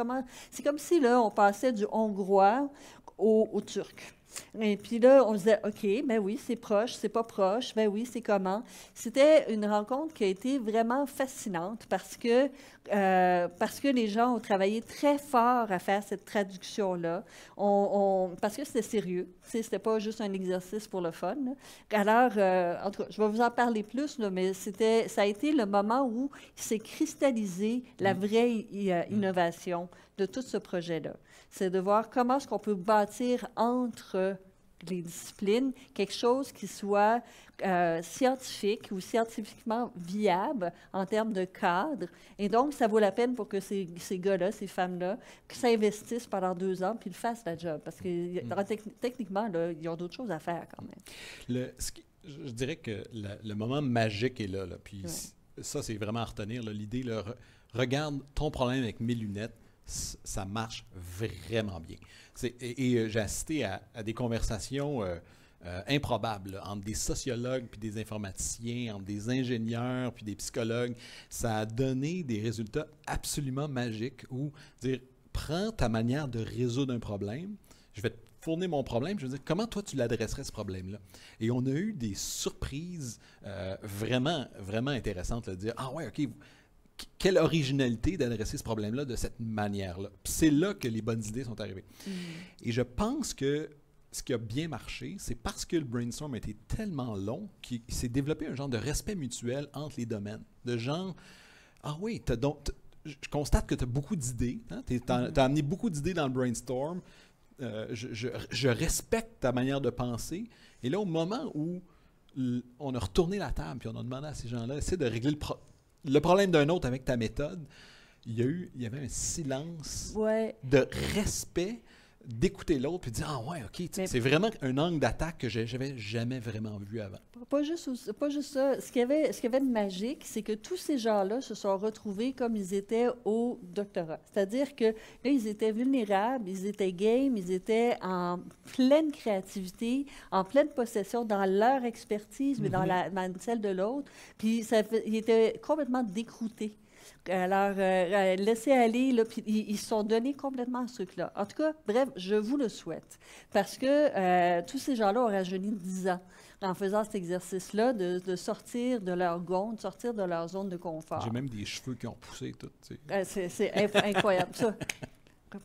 c'est comme si là on passait du hongrois au turc. Et puis là, on se disait, OK, ben oui, c'est proche, c'est pas proche, ben oui, c'est comment. C'était une rencontre qui a été vraiment fascinante parce que les gens ont travaillé très fort à faire cette traduction-là, parce que c'était sérieux, c'était pas juste un exercice pour le fun. Là. Alors, en tout cas, je vais vous en parler plus, là, mais ça a été le moment où il s'est cristallisé la vraie innovation de tout ce projet-là. C'est de voir comment est-ce qu'on peut bâtir entre les disciplines quelque chose qui soit scientifique ou scientifiquement viable en termes de cadre. Et donc, ça vaut la peine pour que ces gars-là, ces femmes-là, qui s'investissent pendant 2 ans puis ils fassent la job. Parce que techniquement, là, ils ont d'autres choses à faire quand même. Je dirais que le moment magique est là. Puis ça, c'est vraiment à retenir. L'idée, regarde ton problème avec mes lunettes. Ça marche vraiment bien. Et j'ai assisté à des conversations improbables entre des sociologues puis des informaticiens, entre des ingénieurs puis des psychologues. Ça a donné des résultats absolument magiques où dire prends ta manière de résoudre un problème, je vais te fournir mon problème, je veux dire comment toi tu l'adresserais ce problème-là. Et on a eu des surprises vraiment, vraiment intéressantes de dire ah ouais, OK. Quelle originalité d'adresser ce problème-là de cette manière-là. Puis c'est là que les bonnes idées sont arrivées. Et je pense que ce qui a bien marché, c'est parce que le brainstorm a été tellement long qu'il s'est développé un genre de respect mutuel entre les domaines. De genre, ah oui, je constate que tu as beaucoup d'idées. Hein? Tu as amené beaucoup d'idées dans le brainstorm. Je respecte ta manière de penser. Et là, au moment où on a retourné la table puis on a demandé à ces gens-là, essaie de régler le problème d'un autre avec ta méthode, il y avait un silence de respect, d'écouter l'autre puis de dire « Ah ouais, OK, c'est vraiment un angle d'attaque que j'avais jamais vraiment vu avant. » Pas juste ça. Ce qu'il y avait de magique, c'est que tous ces gens-là se sont retrouvés comme ils étaient au doctorat. C'est-à-dire que là, ils étaient vulnérables, ils étaient game, ils étaient en pleine créativité, en pleine possession dans leur expertise, mais dans celle de l'autre. Puis ils étaient complètement décroutés. Alors, laissez aller, là, puis ils se sont donnés complètement à ce truc-là. En tout cas, bref, je vous le souhaite. Parce que tous ces gens-là ont rajeuni 10 ans en faisant cet exercice-là, de sortir de leur gonde, de sortir de leur zone de confort. J'ai même des cheveux qui ont poussé, tout. C'est incroyable, ça.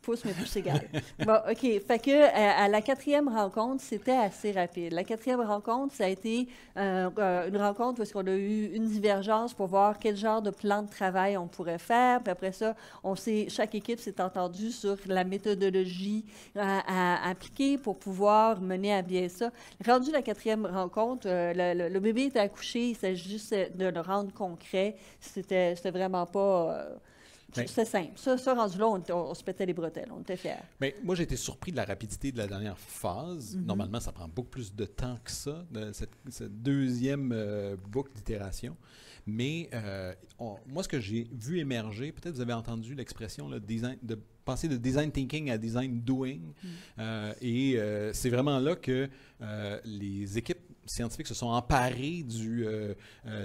Pousse, mais pousse égal. Bon, OK. Fait que à la 4e rencontre, c'était assez rapide. La 4e rencontre, ça a été une rencontre où on a eu une divergence pour voir quel genre de plan de travail on pourrait faire. Puis après ça, chaque équipe s'est entendue sur la méthodologie à appliquer pour pouvoir mener à bien ça. Rendu la 4e rencontre, le bébé était accouché. Il s'agit juste de le rendre concret. C'était vraiment pas... C'était simple. Ça, rendu là, on se pétait les bretelles. On était fiers. Mais moi, j'ai été surpris de la rapidité de la dernière phase. Normalement, ça prend beaucoup plus de temps que ça, cette deuxième boucle d'itération. Mais moi, ce que j'ai vu émerger, peut-être vous avez entendu l'expression de passer de design thinking à design doing. Et c'est vraiment là que les équipes scientifiques se sont emparés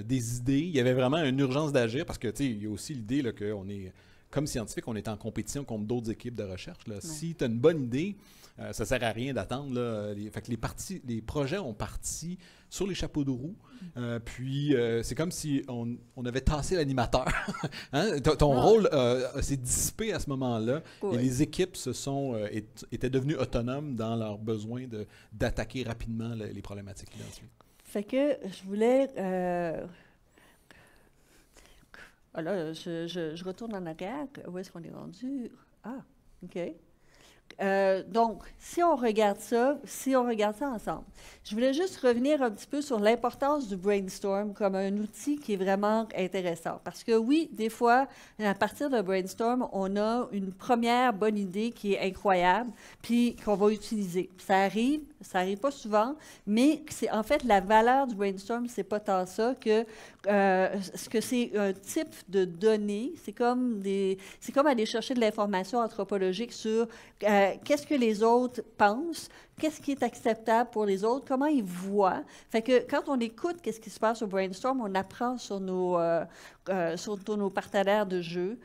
des idées. Il y avait vraiment une urgence d'agir parce que, tu sais, il y a aussi l'idée qu'on est, comme scientifique, on est en compétition contre d'autres équipes de recherche. Là. Si tu as une bonne idée, ça ne sert à rien d'attendre. Fait que les projets ont parti sur les chapeaux de roue. Puis, c'est comme si on avait tassé l'animateur. Hein? Ton rôle s'est dissipé à ce moment-là. Oui. Et les équipes étaient devenues autonomes dans leur besoin d'attaquer rapidement les problématiques identifiées. Fait que je voulais... Là, je retourne en arrière. Où est-ce qu'on est rendu? Ah, OK. Donc, si on regarde ça ensemble, je voulais juste revenir un petit peu sur l'importance du brainstorm comme un outil qui est vraiment intéressant. Parce que oui, des fois, à partir d'un brainstorm, on a une première bonne idée qui est incroyable, puis qu'on va utiliser. Ça arrive pas souvent, mais c'est en fait la valeur du brainstorm, c'est pas tant ça que ce que c'est un type de données. C'est comme aller chercher de l'information anthropologique sur qu'est-ce que les autres pensent, qu'est-ce qui est acceptable pour les autres, comment ils voient. Fait que quand on écoute qu'est-ce qui se passe au brainstorm, on apprend sur nos partenaires de jeu.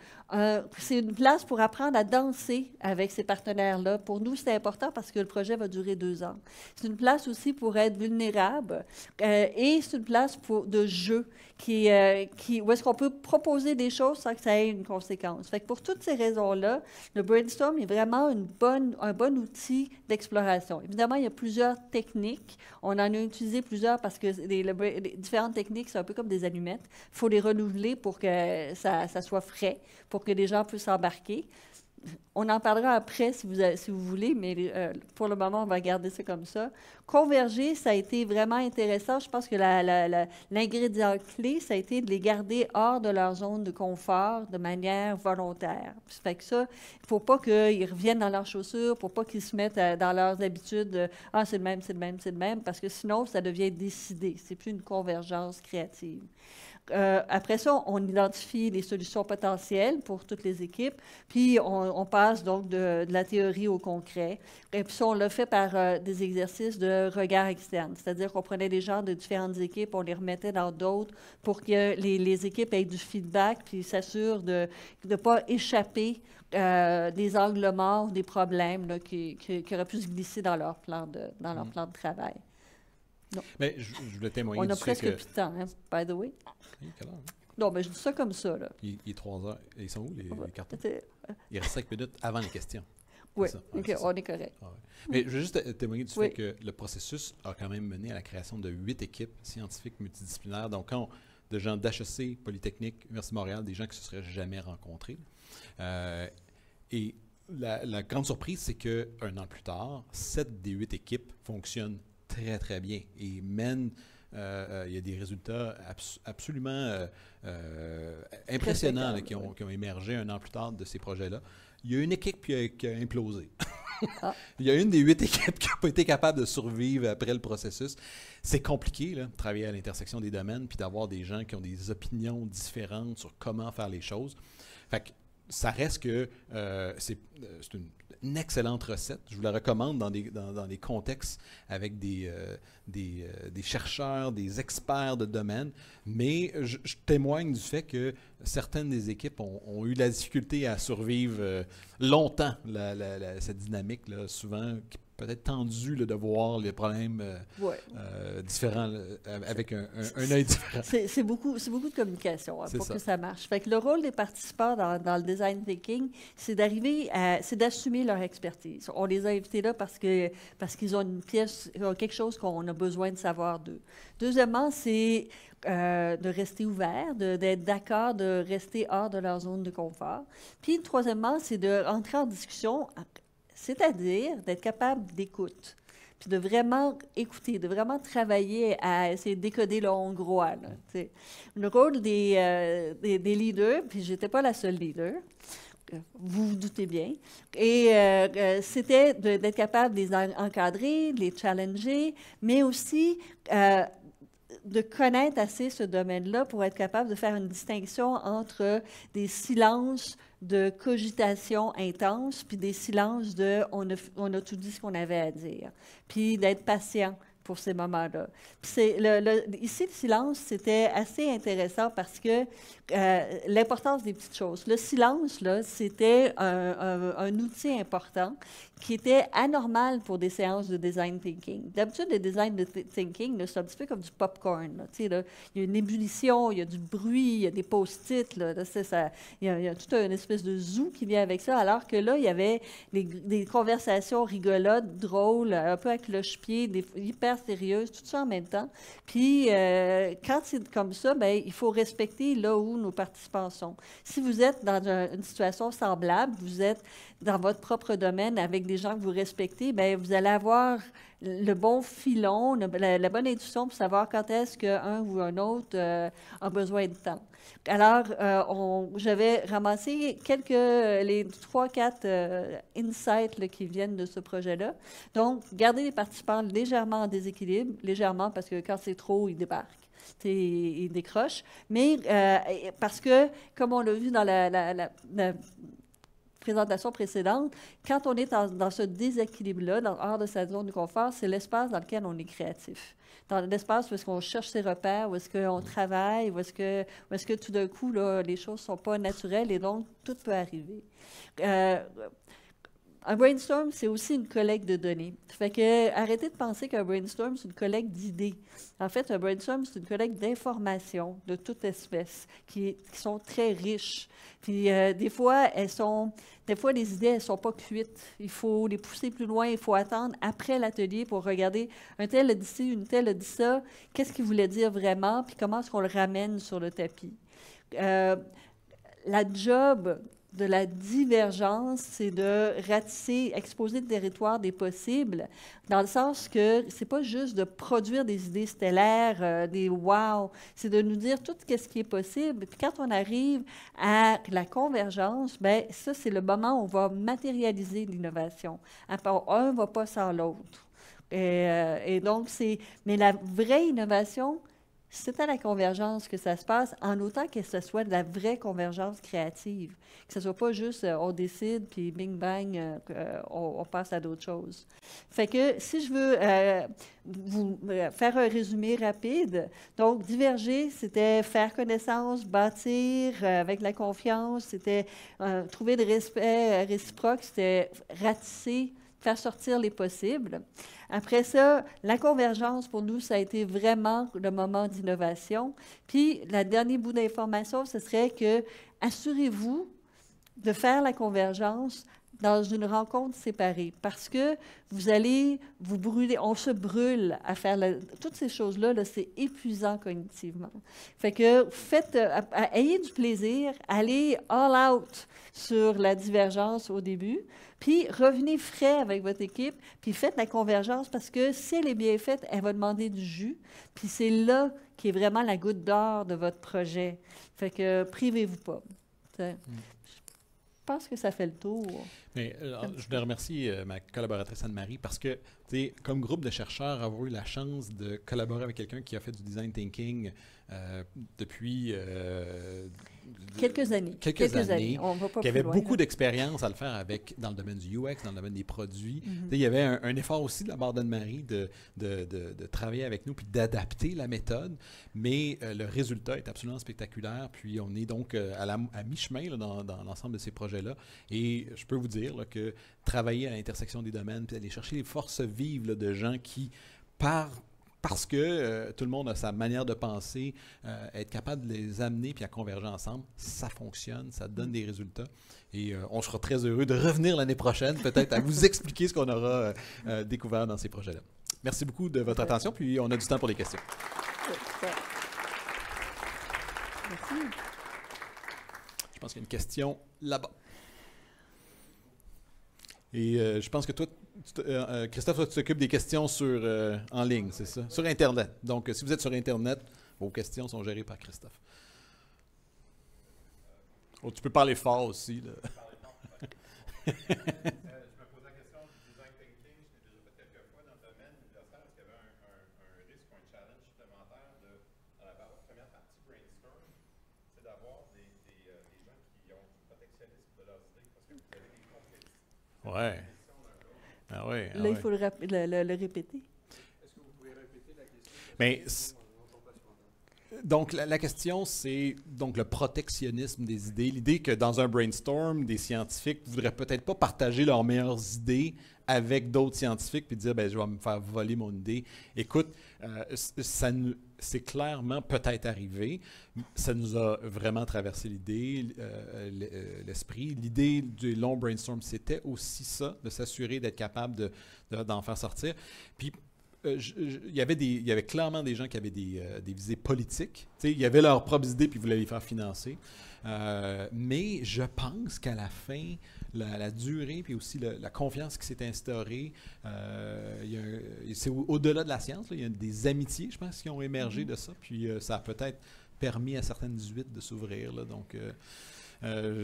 C'est une place pour apprendre à danser avec ces partenaires-là. Pour nous, c'est important parce que le projet va durer 2 ans. C'est une place aussi pour être vulnérable et c'est une place de jeu où est-ce qu'on peut proposer des choses sans que ça ait une conséquence. Fait que pour toutes ces raisons-là, le brainstorm est vraiment un bon outil d'exploration. Évidemment, il y a plusieurs techniques. On en a utilisé plusieurs parce que les différentes techniques, c'est un peu comme des allumettes. Il faut les renouveler pour que ça soit frais, pour que les gens puissent embarquer. On en parlera après si vous voulez, mais pour le moment, on va garder ça comme ça. Converger, ça a été vraiment intéressant. Je pense que l'ingrédient clé, ça a été de les garder hors de leur zone de confort de manière volontaire. Ça fait que ça, il ne faut pas qu'ils reviennent dans leurs chaussures, pour pas qu'ils se mettent dans leurs habitudes. C'est le même, c'est le même, c'est le même, parce que sinon, ça devient décidé. C'est plus une convergence créative. Après ça, on identifie les solutions potentielles pour toutes les équipes, puis on passe donc de la théorie au concret. Et puis ça, on l'a fait par des exercices de regard externe, c'est-à-dire qu'on prenait des gens de différentes équipes, on les remettait dans d'autres pour que les équipes aient du feedback, puis s'assurent de ne pas échapper des angles morts, des problèmes là, qui auraient pu se glisser dans leur plan de travail. Non. Mais je voulais témoigner on a presque plus de temps, hein, by the way. Quelle heure, hein? Non, mais je dis ça comme ça, là. Il est 3 heures. Et ils sont où, les cartons? Il reste 5 minutes avant les questions. Oui, OK, on est correct. Ah, ouais. Mais je veux juste témoigner du fait que le processus a quand même mené à la création de 8 équipes scientifiques multidisciplinaires. Donc, quand de gens d'HEC, Polytechnique, Université de Montréal, des gens qui ne se seraient jamais rencontrés. Et la grande surprise, c'est qu'un an plus tard, 7 des 8 équipes fonctionnent très, très bien et mènent. Il y a des résultats absolument impressionnants là, qui ont émergé un an plus tard de ces projets-là. Il y a une équipe qui a implosé. Ah. Il y a une des 8 équipes qui n'a pas été capable de survivre après le processus. C'est compliqué, là, de travailler à l'intersection des domaines puis d'avoir des gens qui ont des opinions différentes sur comment faire les choses. Fait que ça reste que c'est une excellente recette. Je vous la recommande dans des contextes avec des chercheurs, des experts de domaine. Mais je témoigne du fait que certaines des équipes ont eu la difficulté à survivre longtemps cette dynamique-là, souvent peut-être tendue de voir les problèmes différents, avec un œil différent. C'est beaucoup de communication pour que ça marche. Fait que le rôle des participants dans le design thinking, c'est d'assumer leur expertise. On les a invités là parce qu'ils ont une pièce, quelque chose qu'on a besoin de savoir d'eux. Deuxièmement, c'est de rester ouvert, d'être d'accord, de rester hors de leur zone de confort. Puis, troisièmement, c'est de rentrer en discussion, c'est-à-dire d'être capable d'écoute, puis de vraiment écouter, de vraiment travailler à essayer de décoder le hongrois. Là, le rôle des leaders, puis je n'étais pas la seule leader, vous vous doutez bien, et c'était d'être capable de les encadrer, de les challenger, mais aussi de connaître assez ce domaine-là pour être capable de faire une distinction entre des silences de cogitation intense, puis des silences de on a tout dit ce qu'on avait à dire, puis d'être patient pour ces moments-là. Puis ici, le silence, c'était assez intéressant parce que l'importance des petites choses. Le silence, là, c'était un outil important qui était anormal pour des séances de design thinking. D'habitude, le design thinking, c'est un petit peu comme du popcorn. Il y a une ébullition, il y a du bruit, il y a des post-it. Il y a toute une espèce de zoo qui vient avec ça, alors que là, il y avait des conversations rigolotes, drôles, un peu à cloche-pied, hyper sérieuses, tout ça en même temps. Puis, quand c'est comme ça, bien, il faut respecter là où nos participants sont. Si vous êtes dans une situation semblable, vous êtes dans votre propre domaine avec des gens que vous respectez, bien, vous allez avoir le bon filon, la bonne intuition pour savoir quand est-ce qu'un ou un autre a besoin de temps. Alors, j'avais ramassé les 3-4 insights là, qui viennent de ce projet-là. Donc, gardez les participants légèrement en déséquilibre, légèrement parce que quand c'est trop, ils débarquent. Ils décrochent. Mais parce que, comme on l'a vu dans la présentation précédente, quand on est dans ce déséquilibre-là, hors de sa zone de confort, c'est l'espace dans lequel on est créatif. Dans l'espace où est-ce qu'on cherche ses repères, où est-ce qu'on travaille, où est-ce que tout d'un coup, là, les choses ne sont pas naturelles et donc tout peut arriver. Un brainstorm, c'est aussi une collecte de données. Fait que arrêtez de penser qu'un brainstorm, c'est une collecte d'idées. En fait, un brainstorm, c'est une collecte d'informations de toute espèce qui sont très riches. Puis des fois, les idées, elles ne sont pas cuites. Il faut les pousser plus loin. Il faut attendre après l'atelier pour regarder un tel a dit ci, une telle a dit ça. Qu'est-ce qu'il voulait dire vraiment? Puis comment est-ce qu'on le ramène sur le tapis? La job de la divergence, c'est de ratisser, exposer le territoire des possibles, dans le sens que c'est pas juste de produire des idées stellaires, des wow, c'est de nous dire tout ce qui est possible. Puis quand on arrive à la convergence, bien, ça, c'est le moment où on va matérialiser l'innovation. Un ne va pas sans l'autre. Et donc, mais la vraie innovation, c'est à la convergence que ça se passe, en autant que ce soit de la vraie convergence créative, que ce ne soit pas juste on décide, puis bing bang, on passe à d'autres choses. Fait que si je veux vous faire un résumé rapide, donc diverger, c'était faire connaissance, bâtir avec la confiance, c'était trouver le respect réciproque, c'était ratisser, faire sortir les possibles. Après ça, la convergence, pour nous, ça a été vraiment le moment d'innovation. Puis, le dernier bout d'information, ce serait que assurez-vous de faire la convergence dans une rencontre séparée parce que vous allez vous brûler, on se brûle à faire toutes ces choses-là, là, c'est épuisant cognitivement. Fait que ayez du plaisir, allez all out sur la divergence au début, puis revenez frais avec votre équipe, puis faites la convergence parce que si elle est bien faite, elle va demander du jus, puis c'est là qui est vraiment la goutte d'or de votre projet. Fait que privez-vous pas. Je pense que ça fait le tour. Mais, je voudrais remercier ma collaboratrice Anne-Marie parce que, comme groupe de chercheurs, avoir eu la chance de collaborer avec quelqu'un qui a fait du design thinking depuis quelques années. On va pas qui avait loin, beaucoup d'expérience à le faire dans le domaine du UX, dans le domaine des produits. Il y avait un effort aussi de la part d'Anne-Marie de travailler avec nous puis d'adapter la méthode, mais le résultat est absolument spectaculaire. Puis on est donc à mi-chemin là, dans l'ensemble de ces projets-là. Et je peux vous dire là, que travailler à l'intersection des domaines puis aller chercher les forces vives là, de gens qui, parce que tout le monde a sa manière de penser, être capable de les amener puis à converger ensemble, ça fonctionne, ça donne des résultats. Et on sera très heureux de revenir l'année prochaine, peut-être à vous expliquer ce qu'on aura découvert dans ces projets-là. Merci beaucoup de votre attention, puis on a du temps pour les questions. Merci. Je pense qu'il y a une question là-bas. Et je pense que toi, Christophe, tu t'occupes des questions en ligne, c'est ça? Sur Internet. Donc, si vous êtes sur Internet, vos questions sont gérées par Christophe. Oh, tu peux parler fort aussi. Là. Je me pose la question du design thinking. Je l'ai déjà fait quelques fois dans le domaine universitaire. Est-ce qu'il y avait un risque ou un challenge supplémentaire dans la première partie brainstorm, c'est d'avoir des gens qui ont du protectionnisme de leurs idées parce que vous avez des compétitions. Ouais. Ah oui. Là, il faut le répéter. Est-ce que vous pouvez répéter la question? Mais, donc, la question, c'est donc le protectionnisme des idées. L'idée que dans un brainstorm, des scientifiques ne voudraient peut-être pas partager leurs meilleures idées avec d'autres scientifiques puis dire, ben, je vais me faire voler mon idée. Écoute, c'est clairement peut-être arrivé. Ça nous a vraiment traversé l'esprit. L'idée du long brainstorm, c'était aussi ça, de s'assurer d'être capable d'en faire sortir. Puis, il y avait clairement des gens qui avaient des visées politiques. Il y avait leurs propres idées puis ils voulaient les faire financer. Mais je pense qu'à la fin, la durée puis aussi la confiance qui s'est instaurée, c'est au-delà de la science. Là, il y a des amitiés, je pense, qui ont émergé de ça. Puis ça a peut-être permis à certaines 18 de s'ouvrir. Donc,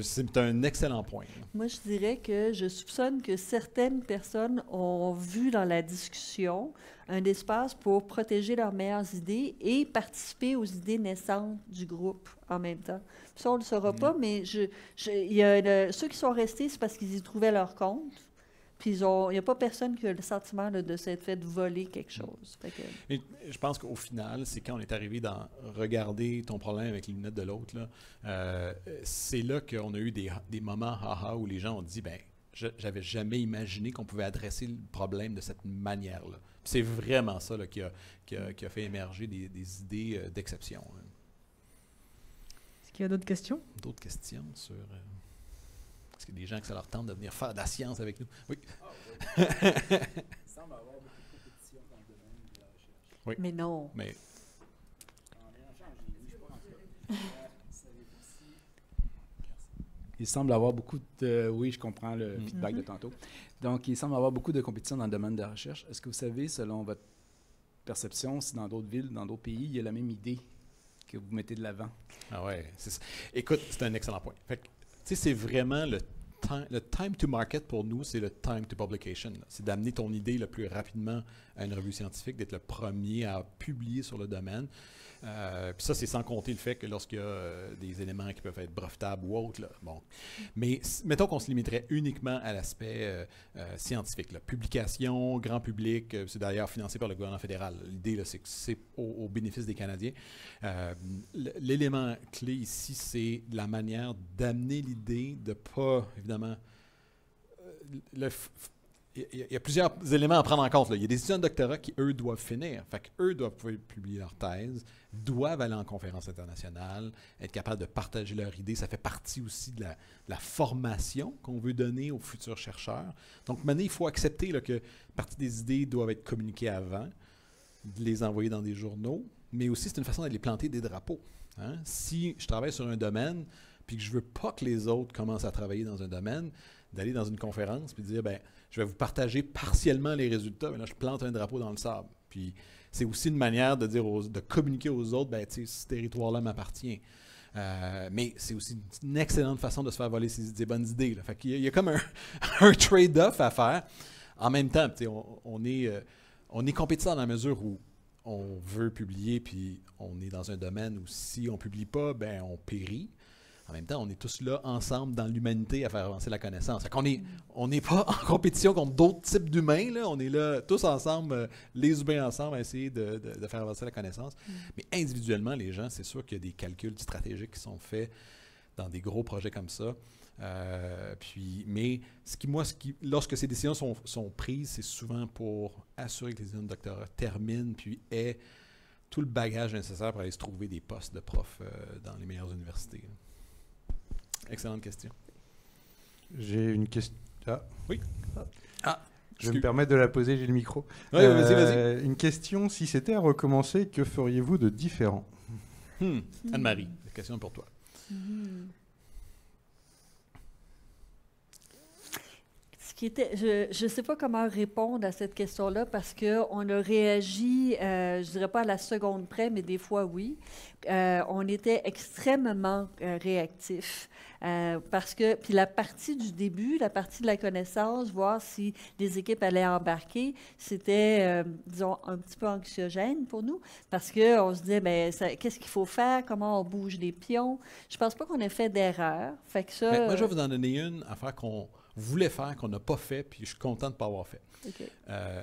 c'est un excellent point. Là. Moi, je dirais que je soupçonne que certaines personnes ont vu dans la discussion un espace pour protéger leurs meilleures idées et participer aux idées naissantes du groupe en même temps. Ça, on ne le saura pas, mais ceux qui sont restés, c'est parce qu'ils y trouvaient leur compte. Puis il n'y a pas personne qui a le sentiment là, de s'être fait voler quelque chose. Et je pense qu'au final, c'est quand on est arrivé dans regarder ton problème avec les lunettes de l'autre, c'est là qu'on a eu des moments haha où les gens ont dit, ben, j'avais jamais imaginé qu'on pouvait adresser le problème de cette manière-là. C'est vraiment ça là, qui a fait émerger des idées d'exception. Est-ce qu'il y a d'autres questions? D'autres questions sur... Est-ce qu'il y a des gens que ça leur tente de venir faire de la science avec nous? Oui. Il semble y avoir beaucoup de compétition dans le domaine de la recherche. Oui. Mais non. Mais... Il semble avoir beaucoup de... Oui, je comprends le feedback de tantôt. Donc, il semble avoir beaucoup de compétition dans le domaine de la recherche. Est-ce que vous savez, selon votre perception, si dans d'autres villes, dans d'autres pays, il y a la même idée que vous mettez de l'avant? Ah ouais, c'est ça. Écoute, c'est un excellent point. Fait que, c'est vraiment le time to market pour nous, c'est le time to publication. C'est d'amener ton idée le plus rapidement à une revue scientifique, d'être le premier à publier sur le domaine. Puis ça, c'est sans compter le fait que lorsqu'il y a des éléments qui peuvent être brevetables ou autres, là, bon. Mais mettons qu'on se limiterait uniquement à l'aspect scientifique. Là. Publication, grand public, c'est d'ailleurs financé par le gouvernement fédéral. L'idée, là, c'est que c'est au bénéfice des Canadiens. L'élément clé ici, c'est la manière d'amener l'idée de pas, évidemment, il y a plusieurs éléments à prendre en compte. Là. Il y a des étudiants de doctorat qui, eux, doivent finir. Fait qu'eux doivent pouvoir publier leur thèse, doivent aller en conférence internationale, être capables de partager leurs idées. Ça fait partie aussi de la formation qu'on veut donner aux futurs chercheurs. Donc, maintenant, il faut accepter là, que partie des idées doivent être communiquées avant, de les envoyer dans des journaux, mais aussi, c'est une façon d'aller planter des drapeaux. Hein? Si je travaille sur un domaine, puis que je ne veux pas que les autres commencent à travailler dans un domaine, d'aller dans une conférence puis de dire, ben, je vais vous partager partiellement les résultats, mais là, je plante un drapeau dans le sable. Puis c'est aussi une manière de dire de communiquer aux autres, ben, tu sais, ce territoire-là m'appartient. Mais c'est aussi une excellente façon de se faire voler des bonnes idées. Là. Fait qu'il y a comme un trade-off à faire. En même temps, on est compétiteur dans la mesure où on veut publier, puis on est dans un domaine où si on ne publie pas, ben, on périt. En même temps, on est tous là ensemble dans l'humanité à faire avancer la connaissance. On n'est pas en compétition contre d'autres types d'humains. Là. On est là tous ensemble, les humains ensemble, à essayer de faire avancer la connaissance. Mais individuellement, les gens, c'est sûr qu'il y a des calculs stratégiques qui sont faits dans des gros projets comme ça. Mais lorsque ces décisions sont prises, c'est souvent pour assurer que les étudiants de doctorat terminent puis aient tout le bagage nécessaire pour aller se trouver des postes de prof dans les meilleures universités. Là. Excellente question. J'ai une question. Ah. Oui. Je vais me permettre de la poser, j'ai le micro. Oui, vas-y. Une question, si c'était à recommencer, que feriez-vous de différent? Anne-Marie, la question est pour toi. Je ne sais pas comment répondre à cette question-là parce qu'on a réagi, je ne dirais pas à la seconde près, mais des fois oui. On était extrêmement réactifs parce que, puis la partie du début, la partie de la connaissance, voir si les équipes allaient embarquer, c'était, disons, un petit peu anxiogène pour nous parce qu'on se disait, bien, qu'est-ce qu'il faut faire, comment on bouge les pions. Je ne pense pas qu'on ait fait d'erreur. Fait que ça, moi, je vais vous en donner une affaire qu'on voulait faire, qu'on n'a pas fait, puis je suis content de ne pas avoir fait. Okay.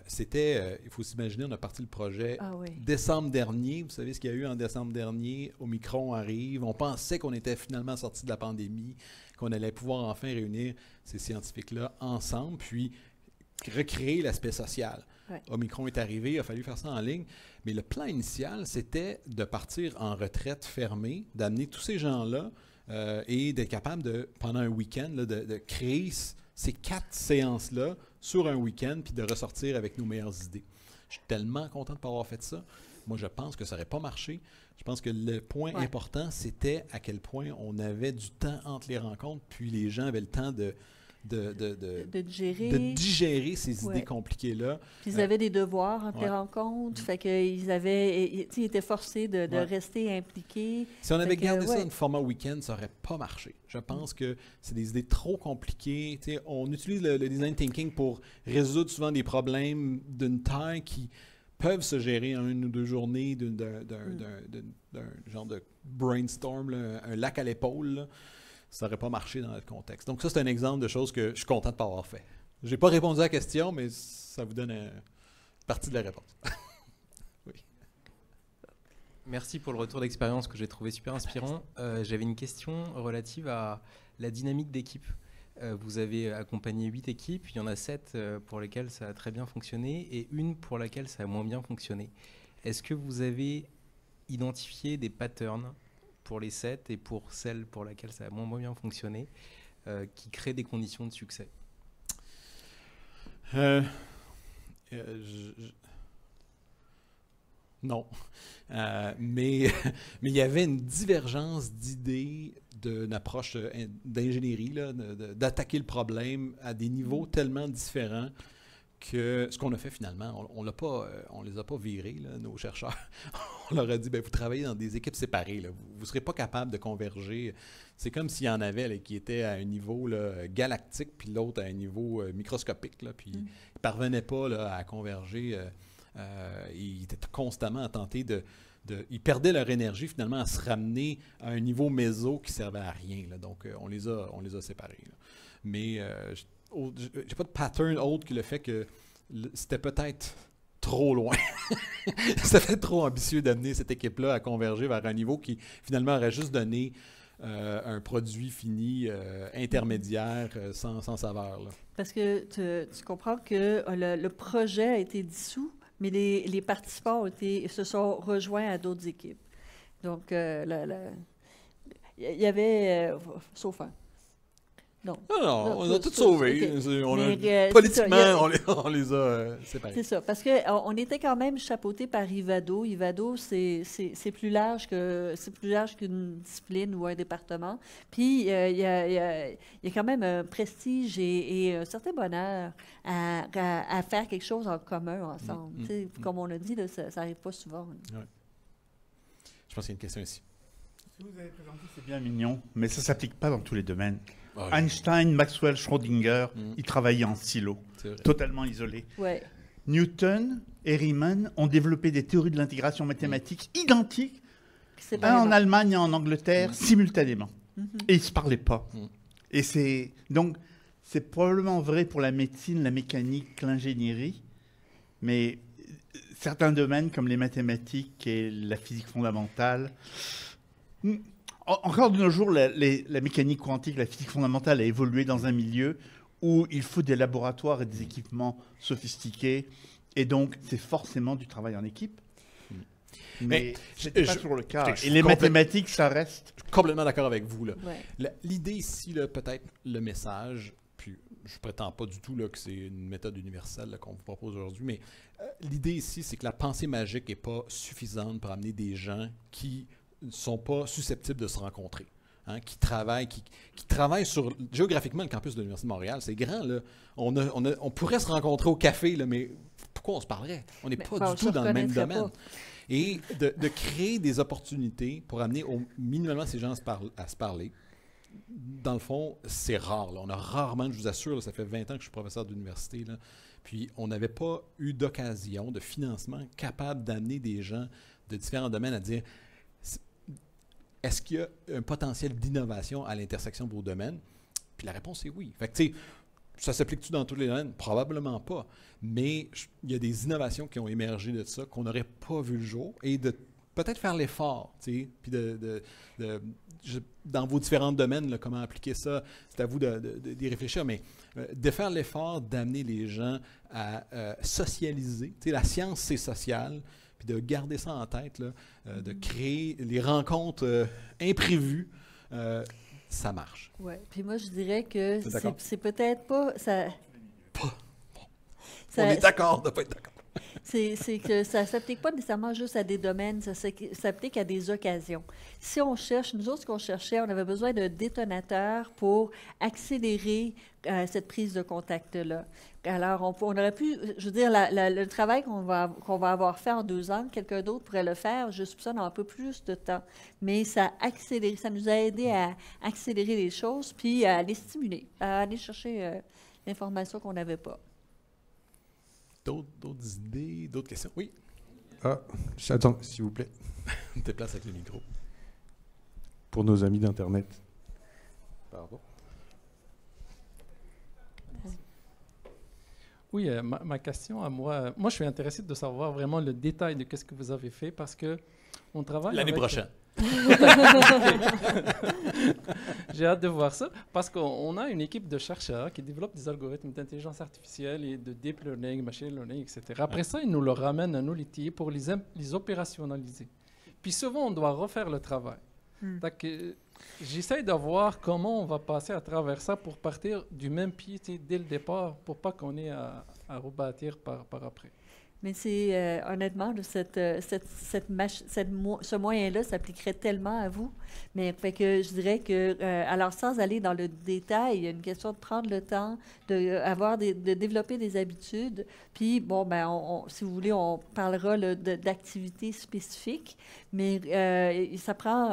C'était, il faut s'imaginer, on a parti le projet décembre dernier. Vous savez ce qu'il y a eu en décembre dernier? Omicron arrive. On pensait qu'on était finalement sorti de la pandémie, qu'on allait pouvoir enfin réunir ces scientifiques-là ensemble, puis recréer l'aspect social. Ouais. Omicron est arrivé, il a fallu faire ça en ligne. Mais le plan initial, c'était de partir en retraite fermée, d'amener tous ces gens-là et d'être capable de, pendant un week-end, là, de créer ces 4 séances-là sur un week-end puis de ressortir avec nos meilleures idées. Je suis tellement content de ne pas avoir fait ça. Moi, je pense que ça n'aurait pas marché. Je pense que le point important, c'était à quel point on avait du temps entre les rencontres, puis les gens avaient le temps de digérer ces idées compliquées-là. Puis ils avaient des devoirs entre les rencontres, fait qu'ils étaient forcés de rester impliqués. Si on avait gardé ça dans le format week-end, ça n'aurait pas marché. Je pense que c'est des idées trop compliquées. T'sais, on utilise le design thinking pour résoudre souvent des problèmes d'une taille qui peuvent se gérer en 1 ou 2 journées d'un genre de brainstorm, là, un lac à l'épaule, là. Ça n'aurait pas marché dans notre contexte. Donc ça, c'est un exemple de choses que je suis content de ne pas avoir fait. Je n'ai pas répondu à la question, mais ça vous donne une partie de la réponse. Oui. Merci pour le retour d'expérience que j'ai trouvé super inspirant. J'avais une question relative à la dynamique d'équipe. Vous avez accompagné 8 équipes, il y en a 7 pour lesquelles ça a très bien fonctionné et une pour laquelle ça a moins bien fonctionné. Est-ce que vous avez identifié des patterns pour les 7 et pour celle pour laquelle ça a moins bien fonctionné, qui créent des conditions de succès? Non. Mais il y avait une divergence d'idées d'une approche d'ingénierie, là, d'attaquer le problème à des niveaux tellement différents que ce qu'on a fait finalement, on les a pas virés, là, nos chercheurs. On leur a dit, vous travaillez dans des équipes séparées, là. Vous ne serez pas capable de converger. C'est comme s'il y en avait là, qui étaient à un niveau là, galactique, puis l'autre à un niveau microscopique, là, puis ils ne parvenaient pas là, à converger. Ils étaient constamment à tenter ils perdaient leur énergie finalement à se ramener à un niveau méso qui ne servait à rien. Là. Donc, on les a séparés. Là. Mais j'ai pas de pattern autre que le fait que c'était peut-être trop loin. C'était trop ambitieux d'amener cette équipe-là à converger vers un niveau qui finalement aurait juste donné un produit fini intermédiaire sans saveur. Là. Parce que tu comprends que le projet a été dissous, mais les participants se sont rejoints à d'autres équipes. Donc, il y avait... sauf un. Non. Non, on a tout tous, sauvé. okay. Politiquement, on les a séparés. C'est ça, parce qu'on était quand même chapeauté par Ivado. Ivado, c'est plus large qu'une discipline ou un département. Puis, il y a quand même un prestige et un certain bonheur à faire quelque chose en commun ensemble. Comme on a dit, là, ça n'arrive pas souvent. Ouais. Je pense qu'il y a une question ici. Ce que vous avez présenté, c'est bien mignon, mais ça ne s'applique pas dans tous les domaines. Ouais. Einstein, Maxwell, Schrödinger, ils travaillaient en silo, totalement isolés. Ouais. Newton et Riemann ont développé des théories de l'intégration mathématique identiques, Un en Allemagne et en Angleterre, simultanément. Et ils ne se parlaient pas. Et c'est probablement vrai pour la médecine, la mécanique, l'ingénierie, mais certains domaines comme les mathématiques et la physique fondamentale... Encore de nos jours, la mécanique quantique, la physique fondamentale a évolué dans un milieu où il faut des laboratoires et des équipements sophistiqués. Et donc, c'est forcément du travail en équipe. Mais ce n'est pas toujours le cas. Et les mathématiques, ça reste... Je suis complètement d'accord avec vous. Ouais. L'idée ici, là, peut-être le message, puis je ne prétends pas du tout là, que c'est une méthode universelle qu'on vous propose aujourd'hui, mais l'idée ici, c'est que la pensée magique n'est pas suffisante pour amener des gens qui ne sont pas susceptibles de se rencontrer, qui travaillent sur... Géographiquement, le campus de l'Université de Montréal, c'est grand. Là. On pourrait se rencontrer au café, là, mais pourquoi on se parlerait? On n'est pas du tout dans le même domaine. Pas. Et de créer des opportunités pour amener minimalement ces gens à se parler, dans le fond, c'est rare. Là. On a rarement, je vous assure, là, ça fait 20 ans que je suis professeur d'université, là, puis on n'avait pas eu d'occasion, de financement capable d'amener des gens de différents domaines à dire... Est-ce qu'il y a un potentiel d'innovation à l'intersection de vos domaines? Puis la réponse est oui. Fait que, tu sais, ça s'applique-tu dans tous les domaines? Probablement pas. Mais il y a des innovations qui ont émergé de ça qu'on n'aurait pas vu le jour et de peut-être faire l'effort, tu sais, puis dans vos différents domaines, là, comment appliquer ça, c'est à vous d'y réfléchir, mais de faire l'effort d'amener les gens à socialiser. Tu sais, la science, c'est social. Puis de garder ça en tête, là, de créer les rencontres imprévues, ça marche. Oui. Puis moi, je dirais que c'est peut-être pas... On est d'accord de ne pas être d'accord. C'est que ça ne s'applique pas nécessairement juste à des domaines, ça s'applique à des occasions. Si on cherche, nous autres, ce qu'on cherchait, on avait besoin d'un détonateur pour accélérer cette prise de contact-là. Alors, on aurait pu, je veux dire, le travail qu'on va avoir fait en 2 ans, quelqu'un d'autre pourrait le faire, juste pour ça, dans un peu plus de temps. Mais ça nous a aidé à accélérer les choses, puis à les stimuler, à aller chercher l'information qu'on n'avait pas. D'autres idées, d'autres questions? Oui? Attends, s'il vous plaît. Déplace avec le micro. Pour nos amis d'Internet. Pardon. Oui, ma question à moi, je suis intéressé de savoir vraiment le détail de ce que vous avez fait parce que on travaille l'année prochaine. J'ai hâte de voir ça parce qu'on a une équipe de chercheurs qui développent des algorithmes d'intelligence artificielle et de deep learning, machine learning, etc. Après ça, ils nous le ramènent à nos outils pour les opérationnaliser. Puis souvent, on doit refaire le travail. Donc, j'essaie de voir comment on va passer à travers ça pour partir du même pied dès le départ pour pas qu'on ait à rebâtir par après. Mais c'est honnêtement, ce moyen-là s'appliquerait tellement à vous. Mais fait que je dirais que, alors sans aller dans le détail, il y a une question de prendre le temps, de développer des habitudes. Puis, bon, ben, si vous voulez, on parlera d'activités spécifiques, mais ça prend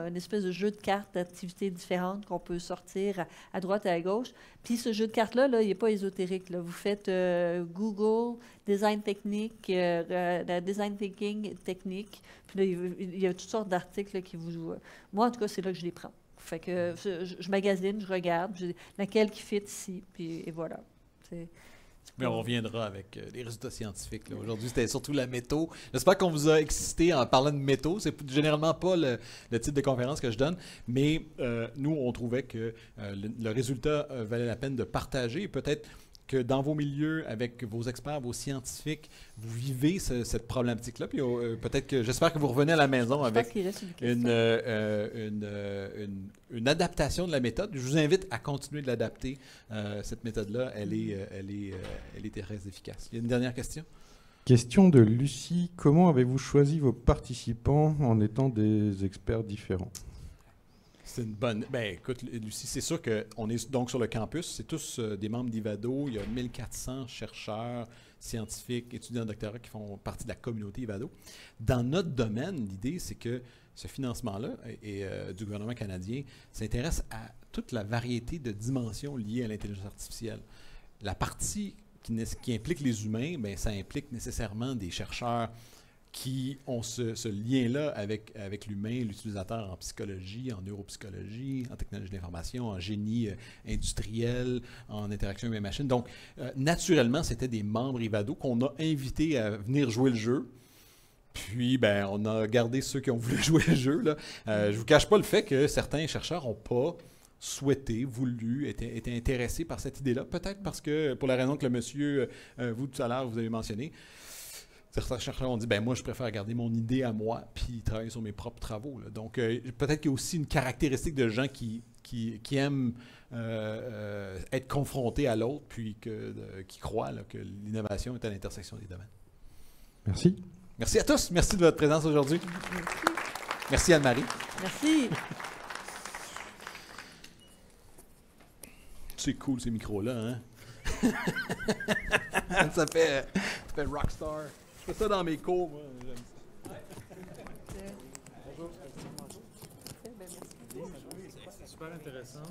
une espèce de jeu de cartes d'activités différentes qu'on peut sortir à droite et à gauche. Puis ce jeu de cartes-là, il n'est pas ésotérique. Là. Vous faites Google, design technique, design thinking technique. Puis là, il y a toutes sortes d'articles qui vous... Moi, en tout cas, c'est là que je les prends. Fait que je magasine, je regarde, laquelle qui fit ici, puis et voilà. Mais on reviendra avec les résultats scientifiques. Là. Aujourd'hui, c'était surtout la métaux. J'espère qu'on vous a excité en parlant de métaux. C'est généralement pas le type de conférence que je donne, mais nous, on trouvait que le résultat valait la peine de partager. Peut-être que dans vos milieux, avec vos experts, vos scientifiques, vous vivez cette problématique-là. Puis peut-être que j'espère que vous revenez à la maison avec une adaptation de la méthode. Je vous invite à continuer de l'adapter. Cette méthode-là, elle est très efficace. Il y a une dernière question? Question de Lucie. Comment avez-vous choisi vos participants en étant des experts différents? C'est une bonne... Ben, écoute, Lucie, c'est sûr qu'on est donc sur le campus. C'est tous des membres d'Ivado. Il y a 1400 chercheurs, scientifiques, étudiants de doctorat qui font partie de la communauté Ivado. Dans notre domaine, l'idée, c'est que ce financement-là du gouvernement canadien s'intéresse à toute la variété de dimensions liées à l'intelligence artificielle. La partie qui implique les humains, bien, ça implique nécessairement des chercheurs qui ont ce lien-là avec l'humain, l'utilisateur en psychologie, en neuropsychologie, en technologie de l'information, en génie industriel, en interaction humaine-machine. Donc, naturellement, c'était des membres Ivado qu'on a invités à venir jouer le jeu. Puis, ben, on a gardé ceux qui ont voulu jouer le jeu. Là. Je ne vous cache pas le fait que certains chercheurs n'ont pas souhaité, voulu, étaient intéressés par cette idée-là. Peut-être parce que, pour la raison que le monsieur, vous tout à l'heure, vous avez mentionné, certains chercheurs ont dit, ben moi, je préfère garder mon idée à moi puis travailler sur mes propres travaux. Là. Donc, peut-être qu'il y a aussi une caractéristique de gens qui aiment être confrontés à l'autre puis qui croient là, que l'innovation est à l'intersection des domaines. Merci. Merci à tous. Merci de votre présence aujourd'hui. Merci Anne-Marie. Merci. C'est cool ces micros-là, hein? ça fait rockstar. Je fais ça dans mes cours, moi. J'aime ça. Bonjour. C'est super intéressant.